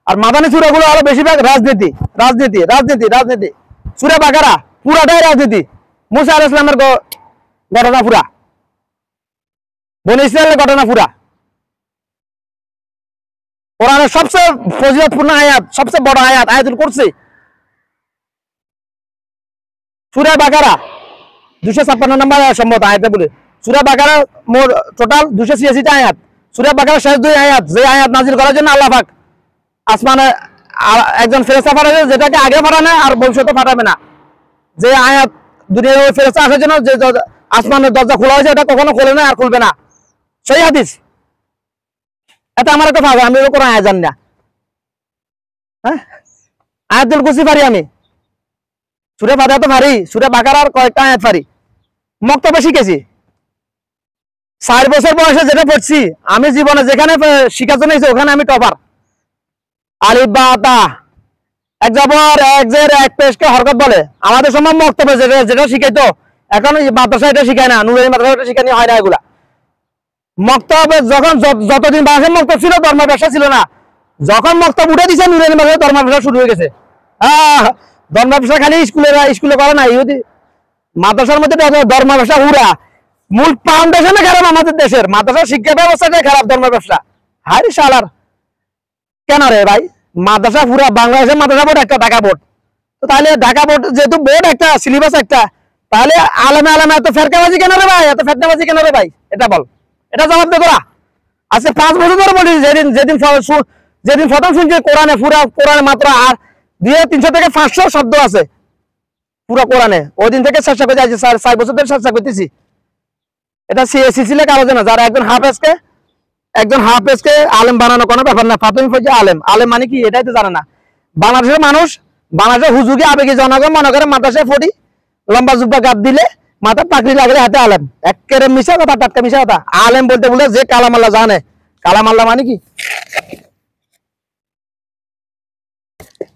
আর মাদানী সূরাগুলো হলো বেশিরভাগ রাজনীতি রাজনীতি রাজনীতি রাজনীতি। সূরা বাকারা পুরাটাই রাজনীতি, মুসা আলাইহিস সালামের ঘটনা পুরা, বনী ইসরায়েলের ঘটনা পুরা। কোরআনের সবচেয়ে ফজিলতপূর্ণ আয়াত, সবচেয়ে বড় আয়াত আয়াতুল কুরসি, সূরা বাকারা 256 নম্বর সম্ভবত আয়াতে বলে। সূরা বাকারা মোট টোটাল 286টা আয়াত। সূরা বাকারা শেষ 2 আয়াত, যে আয়াত নাজিল করার জন্য আল্লাহ পাক আসমানে একজন ফেরেশতা পাঠাবে, যেটাকে আগে পাঠানো আর ভবিষ্যতে পাঠাবে না। যে আয়াত দুনিয়ার ওই ফেরেশতা আসার জন্য যে আসমানের দরজা খোলা হয়েছে, এটা কখনো খোলে না আর খুলবে না, সেই হাদিস। এটা আমার কথা হবে, আমি কোনো আয়াত জানি না। হ্যাঁ, আয়াতুল কুরসি পারি আমি, সূরা ফাতিহা তো পারি, সূরা বাকারার কয়েকটা আয়াত পারি, মক্তবে শিখেছি। 4 বছর বয়সে যেটা পড়ছি আমি, জীবনে যেখানে শিখার জন্য ওখানে আমি টপার। আলিফ বা তা, এক জবর এক জের এক পেশকে হরকত বলে। আমাদের সময় মক্তবে যেটা শিখাইতো, এখন মাদ্রাসা এটা শিখায় না, নুরানি মাদ্রাসা এটা শিখানি হয় না। এগুলা মক্তবে যখন যতদিন বাংলাদেশে মক্তব ছিল ধর্ম ব্যবসা ছিল না, যখন মক্তব উঠে দিছে নুরানি মাদ্রাসা ধর্ম ব্যবসা শুরু হয়ে গেছে। ধর্ম ব্যবসা খালি স্কুলে করে না, ইহুদি মাদ্রাসার মধ্যে ধর্ম ব্যবসা হুরা। মূল ফাউন্ডেশনে খারাপ আমাদের দেশের মাদ্রাসা শিক্ষা ব্যবস্থাটাই খারাপ, ধর্ম ব্যবসা। হারি শালার কেন রে ভাই? মাদ্রাসা পুরা বাংলাদেশের মাদ্রাসা বোর্ড একটা, ঢাকা বোর্ড, তো তাহলে ঢাকা বোর্ড যেহেতু বোর্ড একটা, সিলেবাস একটা, তাহলে আলেমে আলেমে এত ফেরকাবাজি কেন রে ভাই, এত ফেতনাবাজি কেন রে ভাই? এটা বল, এটা জবাব দে তোরা। আজকে 5 বছর ধরে বলি, যেদিন প্রথম শুনছি কোরআনে মাত্র আর 300 থেকে 500 শব্দ আছে পুরো কোরআনে, ওই দিন থেকে চেষ্টা করতে আছি, 4 বছর ধরে চেষ্টা করতেছি। এটা সিসিলে কারো জানা, যারা একজন হাফেজকে আলেম বানানো কোনো ব্যাপার না। প্রাথমিক পর্যায়ে আলেম মানে কি এটাই তো জানে না। বাংলাদেশের মানুষ, বাংলাদেশের হুজুগে আবেগে জনগণ মনে করে মাদ্রাসায় পড়ি, লম্বা জুব্বা গাদ দিলে মাথা পাকড়ি লাগলে হাতে আলেম। একেবারে মিশা কথা, টাটকা মিশা কথা। আলেম বলতে বলে যে কালাম আল্লাহ জানে। কালাম আল্লাহ মানে কি?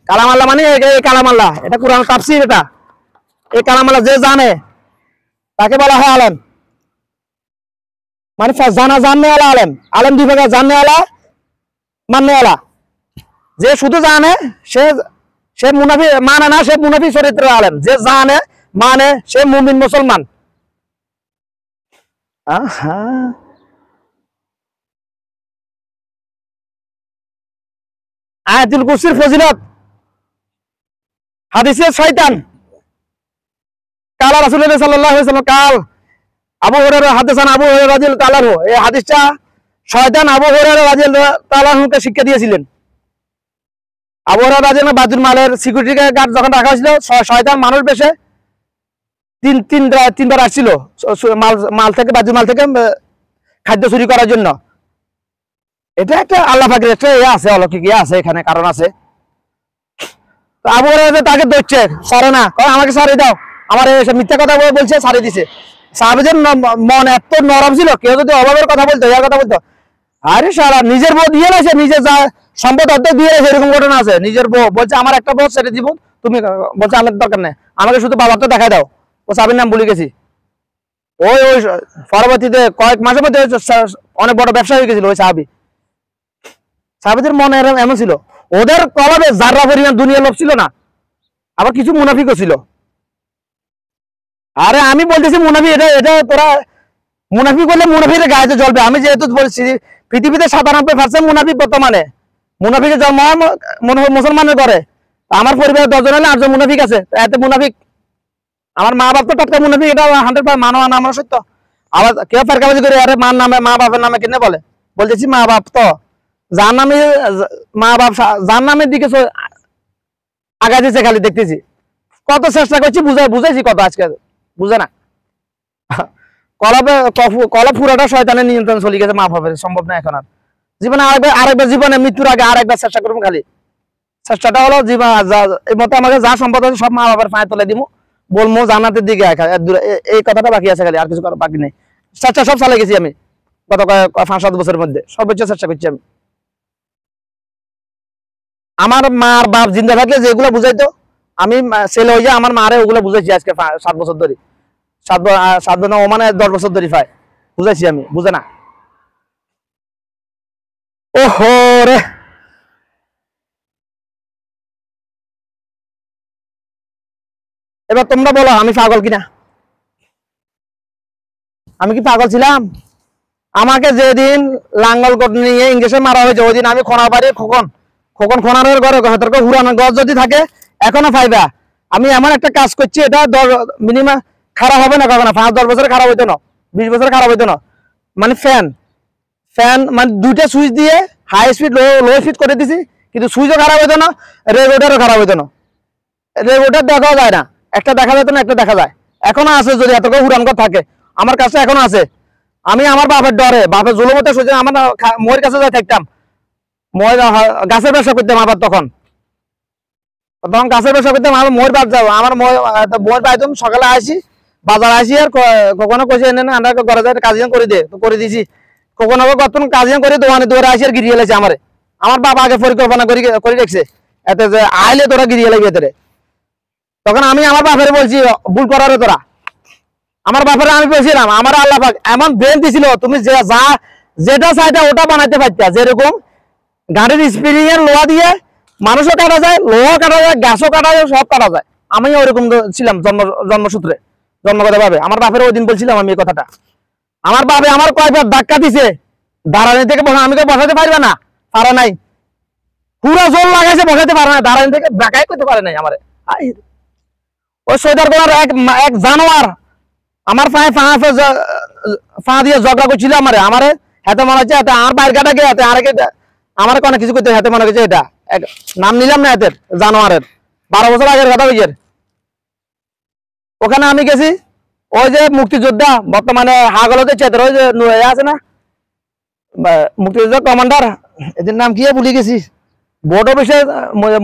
কালাম আল্লাহ মানে এই কালাম আল্লাহ, এটা কুরআন তাফসীর। এটা এই কালাম আল্লাহ যে জানে তাকে বলা হয় আলেম। মানে জাননে वाला আলেম। আলেম 2 ভাগে, জাননে वाला, মাননে वाला। যে শুধু জানে সে সে মুনাফি মানে না, সে মুনাফি চরিত্রের আলেম। যে জানে মানে সে মুমিন মুসলমান। আয়াতুল কুরসির ফজিলত, হাদিসে শয়তান কাল রাসূলুল্লাহ সাল্লাল্লাহু আলাইহি ওয়াসাল্লাম কাল আবু হুরায়রা হাদিসান আবু হুরায়রা রাদিয়াল্লাহু তাআলা আনহু, এই হাদিসটা শয়তান আবু হুরায়রা রাদিয়াল্লাহু তাআলা আনহুকে শিক্ষা দিয়েছিলেন। আবু হুরায়রা রাদিয়াল্লাহু বাইতুল মালের সিকিউরিটি গার্ড যখন রাখা হয়েছিল, শয়তান মানুষ বেশে তিনবার আসছিল মাল থেকে, বাইতুল মাল থেকে খাদ্য চুরি করার জন্য। এটা একটা আল্লাহ পাকের একটা ইয়ে আছে, অলৌকিক ইয়ে আছে, এখানে কারণ আছে। তো আবু হুরায়রা তাকে ধরছে, সারে না, আমাকে সারিয়ে দাও, আমার মিথ্যা কথা বলছে, সারিয়ে দিছে। সাহাবীদের মন এত নরম ছিল, কেউ যদি অভাবের কথা বলতো, ইয়ার কথা বলতো, আরে সারা নিজের বউ দিয়ে রয়েছে, নিজের যা সম্পদ অর্ধেক দিয়ে রয়েছে, এরকম ঘটনা আছে। নিজের বউ বলছে আমার একটা বউ ছেড়ে দিব, তুমি বলছে আমার দরকার নেই, আমাকে শুধু বাবারটা দেখাই দাও। ও সাহাবীর নাম ভুলে গেছি। ওই ওই পরবর্তীতে কয়েক মাসের মধ্যে অনেক বড় ব্যবসা হয়ে গেছিল ওই সাহাবী। সাহাবীদের মনে এমন ছিল, ওদের কলবে যারা পরিমাণ দুনিয়া লোভ ছিল না, আবার কিছু মুনাফিকও ছিল। আরে আমি বলতেছি মুনাফি, এটা এটা তোরা মুনাফি করলে মুনাফির গায়েতে জ্বলবে। আমি যেহেতু বলছি পৃথিবীতে ৯৭% মুনাফিক বর্তমানে, মুনাফিকের জন্ম মুসলমানের করে। আমার পরিবারের ১০ জন হলে ৮ জন মুনাফিক আছে। এতে মুনাফিক আমার মা বাপ তো টাটকা মুনাফিক, এটা 100% মানবা না, আমার সত্য। আবার কেউ ফারকাবাজি করে, আরে মার নামে মা বাপের নামে কেন বলে? বলতেছি মা বাপ তো যার নামে, মা বাপ যার নামের দিকে আগা দিচ্ছে, খালি দেখতেছি। কত চেষ্টা করছি বুঝাইছি কত, আজকে বুঝে না। কলব পুরাটা শয়তানের নিয়ন্ত্রণ চলে গেছে, মা বাপের সম্ভব না এখন আর। জীবনে আরেকবার জীবনে মৃত্যুর আগে আরেকবার চেষ্টা করবো, খালি চেষ্টাটা হলো জীবন এই মতো আমাকে যা সম্পদ আছে সব মা বাবার পায়ে তুলে দিব, বলবো জান্নাতের দিকে, এই কথাটা বাকি আছে খালি, আর কিছু করার বাকি নেই। চেষ্টা সব চালিয়ে গেছি আমি গত ৫-৭ বছরের মধ্যে, সর্বোচ্চ চেষ্টা করছি আমি। আমার মার বাপ জিন্দা থাকলে যেগুলো বুঝাইতো, আমি ছেলে হয়ে যায় আমার মারে ওগুলো বুঝাইছি আজকে ৭ বছর ধরে, ৭ বছর ও মানে ১০ বছর ধরে পায় বুঝাইছি আমি, বুঝে না। ওহো রে, এবার তোমরা বলো আমি পাগল কিনা? আমি কি পাগল ছিলাম? আমাকে যেদিন লাঙ্গল নিয়ে ইংলিশে মারা হয়েছে, ওই দিন আমি খোনা বাড়ি খোকন খোনারের ঘরে হুরানো গছ যদি থাকে এখনো পাইবা। আমি এমন একটা কাজ করছি, এটা মিনিমাম খারাপ হবে না কখনো, ৫-১০ বছর খারাপ হইতো না, ২০ বছর খারাপ হইতো না। মানে ফ্যান মানে ২টা সুইচ দিয়ে হাই স্পিড লো স্পিড করে দিছি, কিন্তু সুইচও খারাপ হইতো না, রেগুলেটরও খারাপ হইতো না। রেগুলেটর দেখাও যায় না, একটা দেখা যেত না, একটা দেখা যায়। এখনো আছে, যদি এতটা হুরানগর থাকে আমার কাছে এখনো আছে। আমি আমার বাপের ডরে, বাপের জুলুমতে সোজা আমার মোয়ের কাছে যাই থাকতাম, মই গাছের ব্যবসা করতাম। আবার তখন গাছের ব্যবসা করতাম, আমার মোয়ের বাদ যাবো, আমার মোয়ের পাইতাম। সকালে আসি, বাজার আসি, আর কখনো কইছে এনে না আমরা ঘরে যাই কাজিয়ান করে দে, তো করে দিছি। কখনো কত কাজিয়ান করে দোকানে আসি আর গিরিয়ে লাগছে আমার বাবা আগে পরিকল্পনা করে রেখেছে, এতে যে আইলে তোরা গিরিয়ে লাগবে এতে। তখন আমি আমার বাপের বলছি ভুল করারে তোরা, আমার বাপের আমি বলছিলাম, আমার আল্লাহ পাক এমন ব্রেন দিছিল, তুমি যেটা চাইতা ওটা বানাইতে পারতা। যেরকম গাড়ির স্প্রিং এর লোহা দিয়ে মানুষও কাটা যায়, লোহা কাটা যায়, গাছও কাটা যায়, সব কাটা যায়। আমি ওইরকম ছিলাম জন্মসূত্রে, জন্মগত ভাবে। আমার বাপের ওই দিন বলছিলাম আমি এই কথাটা। আমার বাপে আমার কয়েকবার ধাক্কা দিছে, দাঁড়ানি থেকে আমি তো বসাতে পারবে না, পারে নাই, পুরো জোর লাগাইছে, বসাতে পারে না, দাঁড়ানি থেকে ধাক্কাই করতে পারে নাই আমার। ওই সৈদার কোনার এক জানোয়ার আমার পায়ে পা দিয়ে ঝগড়া করছিল আমারে হাতে মনে হচ্ছে আর বাইর কাটা গে হাতে আর আমার কোনো কিছু করতে হাতে মনে হচ্ছে, এটা নাম নিলাম না হাতের জানোয়ারের, ১২ বছর আগের কথা বুঝের। ওখানে আমি গেছি, ওই যে মুক্তিযোদ্ধা বর্তমানে হাগলতে চেতর, ওই যে আছে না মুক্তিযোদ্ধা কমান্ডার, এদের নাম কি ভুলে গেছি, বোর্ড অফিসে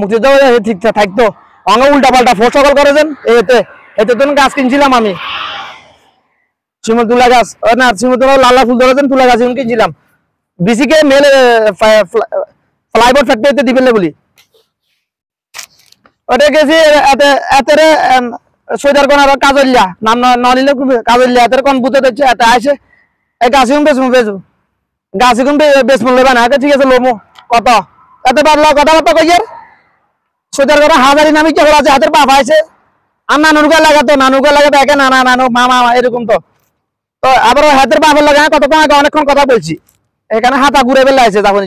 মুক্তিযোদ্ধা ঠিক থাকতো, অঙ্গ উল্টা পাল্টা ফোর্স সকল করেছেন। এতে তো গাছ কিনছিলাম আমি, শিমুল তুলা গাছ, না শিমুল তুলা লাল্লা ফুল ধরেছেন, তুলা গাছ কিনছিলাম বিসিকে মেল ফ্লাইবোর্ড ফ্যাক্টরিতে দিবেন বলি। ওটা গেছি এতে সৈদার কোন কাজলিয়া নাম নিলে কাজলিয়া এতে কোন বুঝতে দিচ্ছে, এতে আসে এই গাছ বেচবো গাছ বেচবো লেবা না, ঠিক আছে লোমো কত এত বাড়লো কথাবার্তা কইয়ের সোজার করে হাজারি নামি কেবল আছে হাতের বাপ আছে আর নানুকে লাগাতো একে নানা নানু মামা এরকম তো তো আবার হাতের বাপের লাগে কতক্ষণ আগে অনেকক্ষণ কথা বলছি এখানে হাতা ঘুরে বেলা আছে তখন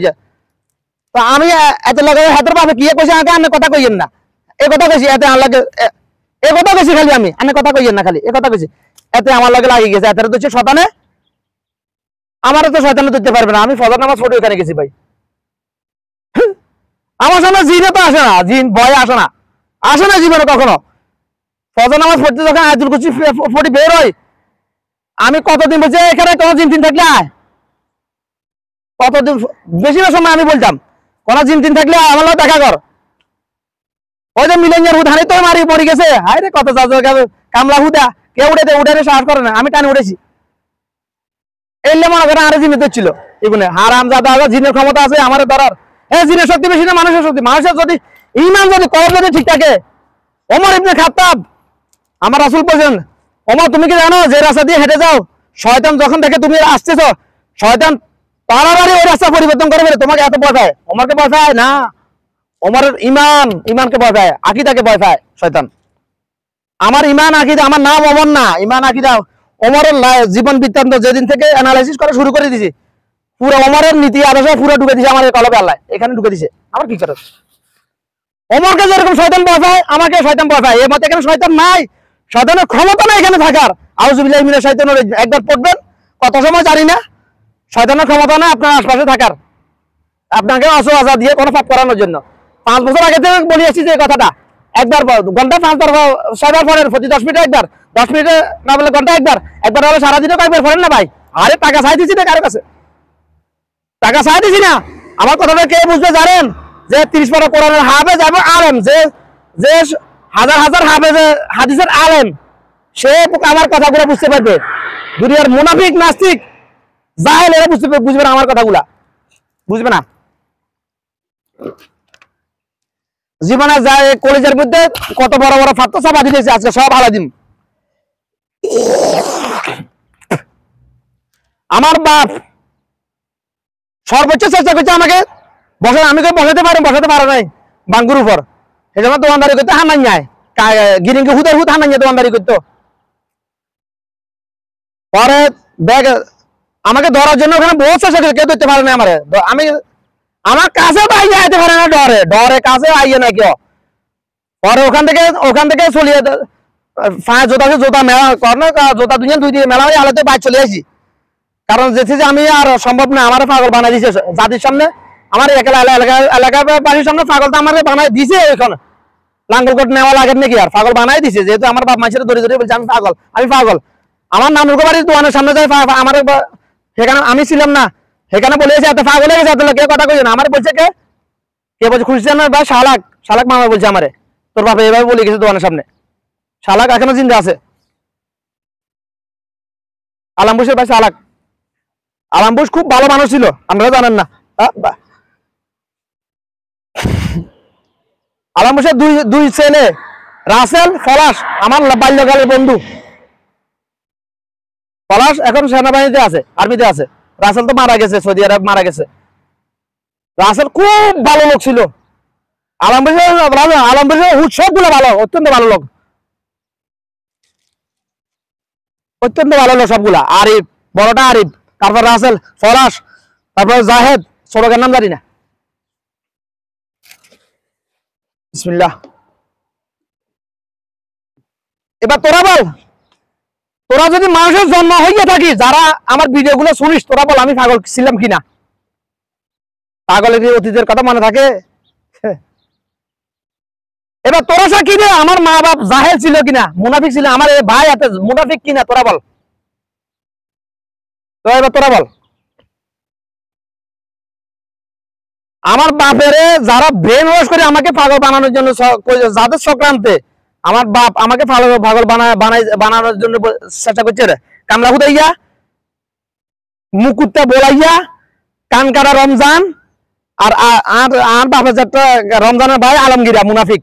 তো আমি এত লাগে হাতের বাপে কি কইছে আগে আমি কথা কইয়েন না এই কথা কইছি এতে আমার লাগে এই কথা কইছি খালি আমি কথা কইয়েন না খালি এই কথা কইছি এতে আমার লাগে লাগি গেছে এতে তো শয়তানে আমারও তো শয়তানে ধরতে পারবে না আমি ফজর নামাজ পড়ে ওখানে গেছি ভাই আমার সামনে জিনে তো আসে না জিন ভয় আসে না জীবনে কখনো ফজর নামাজ পড়তে যখন আয়াতুল কুরসি পড়ি বের হয় আমি কতদিন বলছি এখানে কোন জিন টিন থাকলে আয় কতদিন বেশিরভাগ সময় আমি বলতাম কোন জিন টিন থাকলে আমার লোক দেখা কর ওই যে মিলেঞ্জার হুদ হানি তো মারি পড়ে গেছে হায় রে কত কামলা হুদা কেউ উঠে সাহস করে না আমি টানে উঠেছি এলে মনে করেন আরে জিনে ছিল এগুলো হারাম জাদা জিনের ক্ষমতা আছে আমার ধরার জিনের শক্তি বেশি না মানুষের শক্তি মানুষের যদি ইমান যদি কলব যদি ঠিক থাকে ওমর ইবনে খাত্তাব আমার রাসূল বলেন ওমর তুমি কি জানো যে রাস্তা দিয়ে হেঁটে যাও শয়তান যখন দেখে তুমি আসতেছো শয়তান তাড়াতাড়ি ওই রাস্তা পরিবর্তন করে ফেলে তোমাকে এত ভয় পায় ওমরকে ভয় পায় না ওমরের ইমানকে ভয় পায় আকীদাকে ভয় পায় শয়তান আমার ইমান আকীদা আমার নাম ওমর না ইমান আকীদা ওমরের জীবন বৃত্তান্ত যেদিন থেকে অ্যানালাইসিস করা শুরু করে দিয়েছি পুরো ওমরের নীতি আদর্শ পুরো ঢুকে দিয়েছে আমার কলবে আল্লাহ এখানে ঢুকে দিয়েছে আমার কি করে ওমরকে যেরকম শয়তান ভয় পায় আমাকে শয়তান ভয় পায় এর মধ্যে এখানে শয়তান নাই শয়তানের ক্ষমতা নাই এখানে থাকার আউযুবিল্লাহি মিনাশ শাইতানির রাজিম একবার পড়বেন কত সময় জানি না শয়তানের ক্ষমতা না আপনার আশপাশে থাকার আপনাকে অসহায় দিয়ে কোনো পাপ করানোর জন্য 5 বছর আগে থেকে বলে আসছি যে কথাটা একবার ঘন্টা 5 বার 6 বার পড়েন প্রতি 10 মিনিটে একবার 10 মিনিটে না বলে ঘন্টা একবার হলে সারাদিনে কয়েকবার পড়েন না ভাই আরে টাকা চাই দিছি না কারো কাছে টাকা চাই দিছি না আমার কথাটা কে বুঝবে জানেন যে 30 পারা কোরআনের হাফেজ এবং আলেম যে হাজার হাজার হাফেজ হাদিসের আলেম সে আমার কথাগুলো বুঝতে পারবে দুনিয়ার মুনাফিক নাস্তিক জাহেল এরা বুঝবে না আমার কথাগুলা বুঝবে না জীবনে যায় কলেজের মধ্যে কত বড় বড় ফাত্তা চাপা দিয়েছে আজকে সব আলাদিন আমার বাপ সর্বোচ্চ চেষ্টা করছে আমাকে আমি বসাতে পারো নাই বাঙ্গুর উপর এই জন্য দোকানদারি করতে হানাই যায় গিরিঙ্গে হুদের হুদ হানাই যায় দোকানদারি করতো পরে ব্যাগ আমাকে ধরার জন্য ওখানে বহুত চেষ্টা করে কেউ ধরতে পারে না আমার কাছে আইয়া যেতে পারে না ডরে কাছে আইয়া না কেউ পরে ওখান থেকে চলিয়ে জোতা মেলা কর না জোতা দুই দিয়ে মেলা হয়ে আলোতে বাইক চলে আসি কারণ যেতে যে আমি আর সম্ভব না আমার পাগল বানাই দিছে জাতির সামনে আমার এলাকা বাড়ির সামনে পাগলটা আমার বানাই দিছে ওইখানে লাঙ্গলকোট নেওয়া লাগে নাকি আর পাগল বানাই দিছে যেহেতু আমার বাপ মাসের ধরে বলছে আমি পাগল আমার নানুর বাড়ির দোকানের সামনে যায় আমার সেখানে আমি ছিলাম না সেখানে বলেছে এত পাগল হয়ে গেছে কে কথা কইছে না আমার বলছে কে বলছে খুশিয়ান বা শালাক মামা বলছে আমারে তোর বাবা এভাবে বলে গেছে দোকানের সামনে শালাক এখনো জিন্দা আছে আলামবুশের ভাই শালাক আলামবুশ খুব ভালো মানুষ ছিল আপনারা জানেন না আলামবুশের দুই ছেলে রাসেল পলাশ আমার বাল্যকালের বন্ধু পলাশ এখন সেনাবাহিনীতে আছে আর্মিতে আছে রাসেল তো মারা গেছে সৌদি আরব মারা গেছে রাসেল খুব ভালো লোক ছিল আলমবুশের সবগুলো ভালো অত্যন্ত ভালো লোক সবগুলা আরিফ বড়টা আরিফ তারপর রাসেল পলাশ তারপর জাহেদ ছোটকের নাম জানি না বিসমিল্লাহ এবার তোরা বল তোরা যদি মানুষের জন্ম হইয়া থাকি যারা আমার ভিডিও গুলো শুনিস তোরা বল আমি পাগল ছিলাম কিনা পাগলের অতীতের কথা মনে থাকে এবার তোরা সাক্ষী দে আমার মা বাপ জাহেল ছিল কিনা মুনাফিক ছিল আমার ভাই হাতে মুনাফিক কিনা তোরা বল এবার তোরা বল আমার বাপের যারা ব্রেন ওয়াশ করে আমাকে পাগল বানানোর জন্য যাদের সংক্রান্তে আমার বাপ আমাকে পাগল বানানোর জন্য চেষ্টা করছে রে কামলা হুদাইয়া মুকুটটা বলাইয়া কান কাটা রমজান আর বাপের যাত্রা রমজানের ভাই আলমগীরা মুনাফিক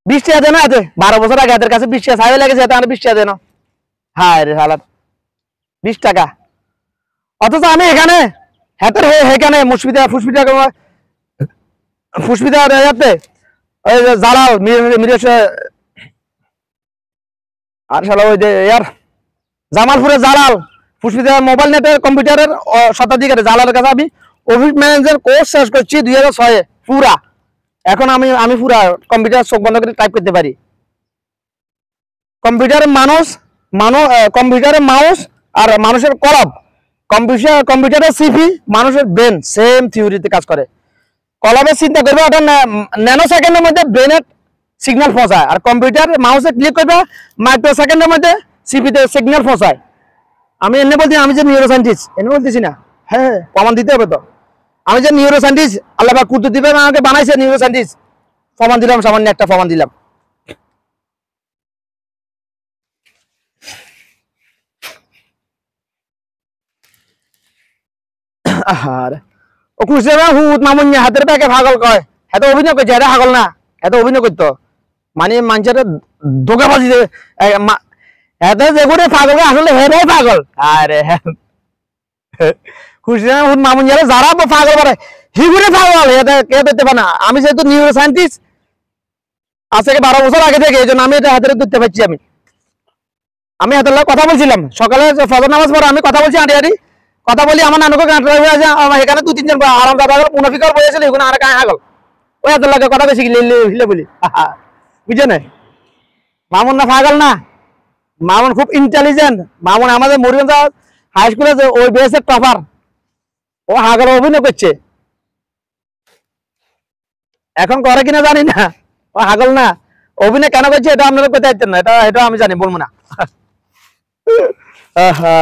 20 টাকা দেন হাতে 12 বছর আগে হাতের কাছে 20 টাকা ছাই লেগেছে হাতে আর 20 টাকা দেন হায় রে হালাত 20 টাকা অথচ আমি এখানে হাতের এখানে ফুসপিটা পুষ্পিতা ইয়াতে ওই যে জালাল মিরেশ আর শালা ওই যে ইয়ার জামালপুরের জালাল পুষ্পিতা মোবাইল নেটের কম্পিউটারের শতাধিকারী জালালের কাছে আমি অফিস ম্যানেজার কোর্স শেষ করছি 2006 পুরা। এখন আমি পুরা কম্পিউটার চোখ বন্ধ করে টাইপ করতে পারি। কম্পিউটারের কম্পিউটারের মাউস আর মানুষের কলম, কম্পিউটারের সিপি মানুষের ব্রেন সেম থিওরিতে কাজ করে। কলমের চিন্তা করবে ওটা ন্যানো সেকেন্ডের মধ্যে ব্রেনের সিগন্যাল পৌঁছায়, আর কম্পিউটার মাউসে ক্লিক করবে মাইক্রো সেকেন্ডের মধ্যে সিপিতে সিগন্যাল পৌঁছায়। আমি এনে বলছি আমি যে নিউরো সায়েন্টিস্ট এনে বলতেছি না, হ্যাঁ প্রমাণ দিতে হবে তো। আমি যে নিউরো সায়েন্টিস্ট আল্লাহ পাক কুদরতি ভাবে আমাকে বানাইছে নিউরো সায়েন্টিস্ট, প্রমাণ দিলাম, সামান্য একটা প্রমাণ দিলাম। আরে ও কুসেরা হুত মামুনিয়া হাতের ব্যাগে পাগল কয়, এত অভিনয় করছে, এটা পাগল না, এত অভিনয় করতো মানে মানুষের ধোকাবাজি এত যেগুলো পাগল আসলে হেরাই পাগল। আরে কুসেরা হুত মামুনিয়া যারা পাগল করে হিগুরে পাগল, এটা কে ধরতে পারে না। আমি যেহেতু নিউরো সায়েন্টিস্ট আজ থেকে 12 বছর আগে থেকে, এই জন্য আমি এটা হাতের ধরতে পারছি। আমি হাতের কথা বলছিলাম সকালে ফজর নামাজ পড়ে, আমি কথা বলছি আড়ি কথা বলি, আমার নানুকে গাঁট হয়ে আছে, এখানে 2-3 জন আরাম দাদা মুনাফিকার বলেছিল, এখানে আর গায়ে হাগল ওই হাতের লাগে কথা বেশি হিলে বলি, বুঝে না। মামুন না পাগল না, মামুন খুব ইন্টেলিজেন্ট। মামুন আমাদের মরিগঞ্জ হাই স্কুলে ওই বেসের টপার, ও হাগল অভিনয় করছে। এখন করে কিনা জানি না, ও হাগল না, অভিনয় কেন করছে এটা আপনারা কোথায় দিতেন না, এটা আমি জানি, বলবো না।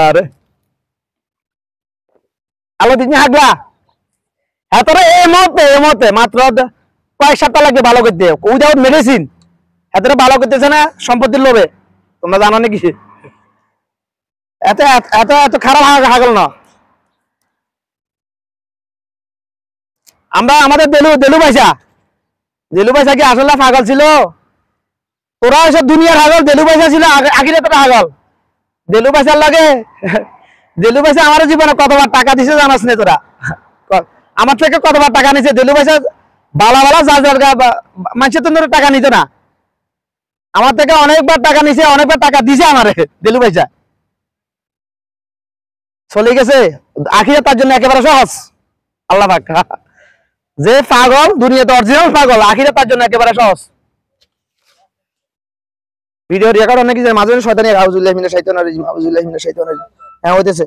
আরে আলো দিন হাগলা এতটা এই মুহূর্তে মাত্র কয়েক সপ্তাহ লাগবে ভালো করতে, উইদাউট মেডিসিন এতটা ভালো করতেছে না সম্পত্তির লোভে। তোমরা জানো নাকি এত এত এত খারাপ হাগল না। আমরা আমাদের দেলু পয়সা কি আসলে পাগল ছিল? তোরা এসব দুনিয়ার হাগল, দেলু পয়সা ছিল আগে তোরা হাগল। দেলু পয়সার লাগে, দেলু পয়সা আমার জীবনে কতবার টাকা দিছে জানাস না তোরা? আমার থেকে কতবার টাকা নিছে দেলু পয়সা, বালা মানুষের তো টাকা নিত না, আমার থেকে অনেকবার টাকা নিছে, অনেকবার টাকা দিছে আমারে দেলু পয়সা। চলে গেছে আখিরে তার জন্য একেবারে সহজ। আল্লাহ পাক যে পাগল দুনিয়াতে অরিজিনাল পাগল, আখিরে তার জন্য একেবারে সহজ। ভিডিও রেকর্ড অনেক মাঝে শয়তানি আউযুবিল্লাহি মিনাশ শাইতানির রাজিম, আউযুবিল্লাহি মিনাশ শাইতানির রাজিম, হ্যাঁ হইতেছে।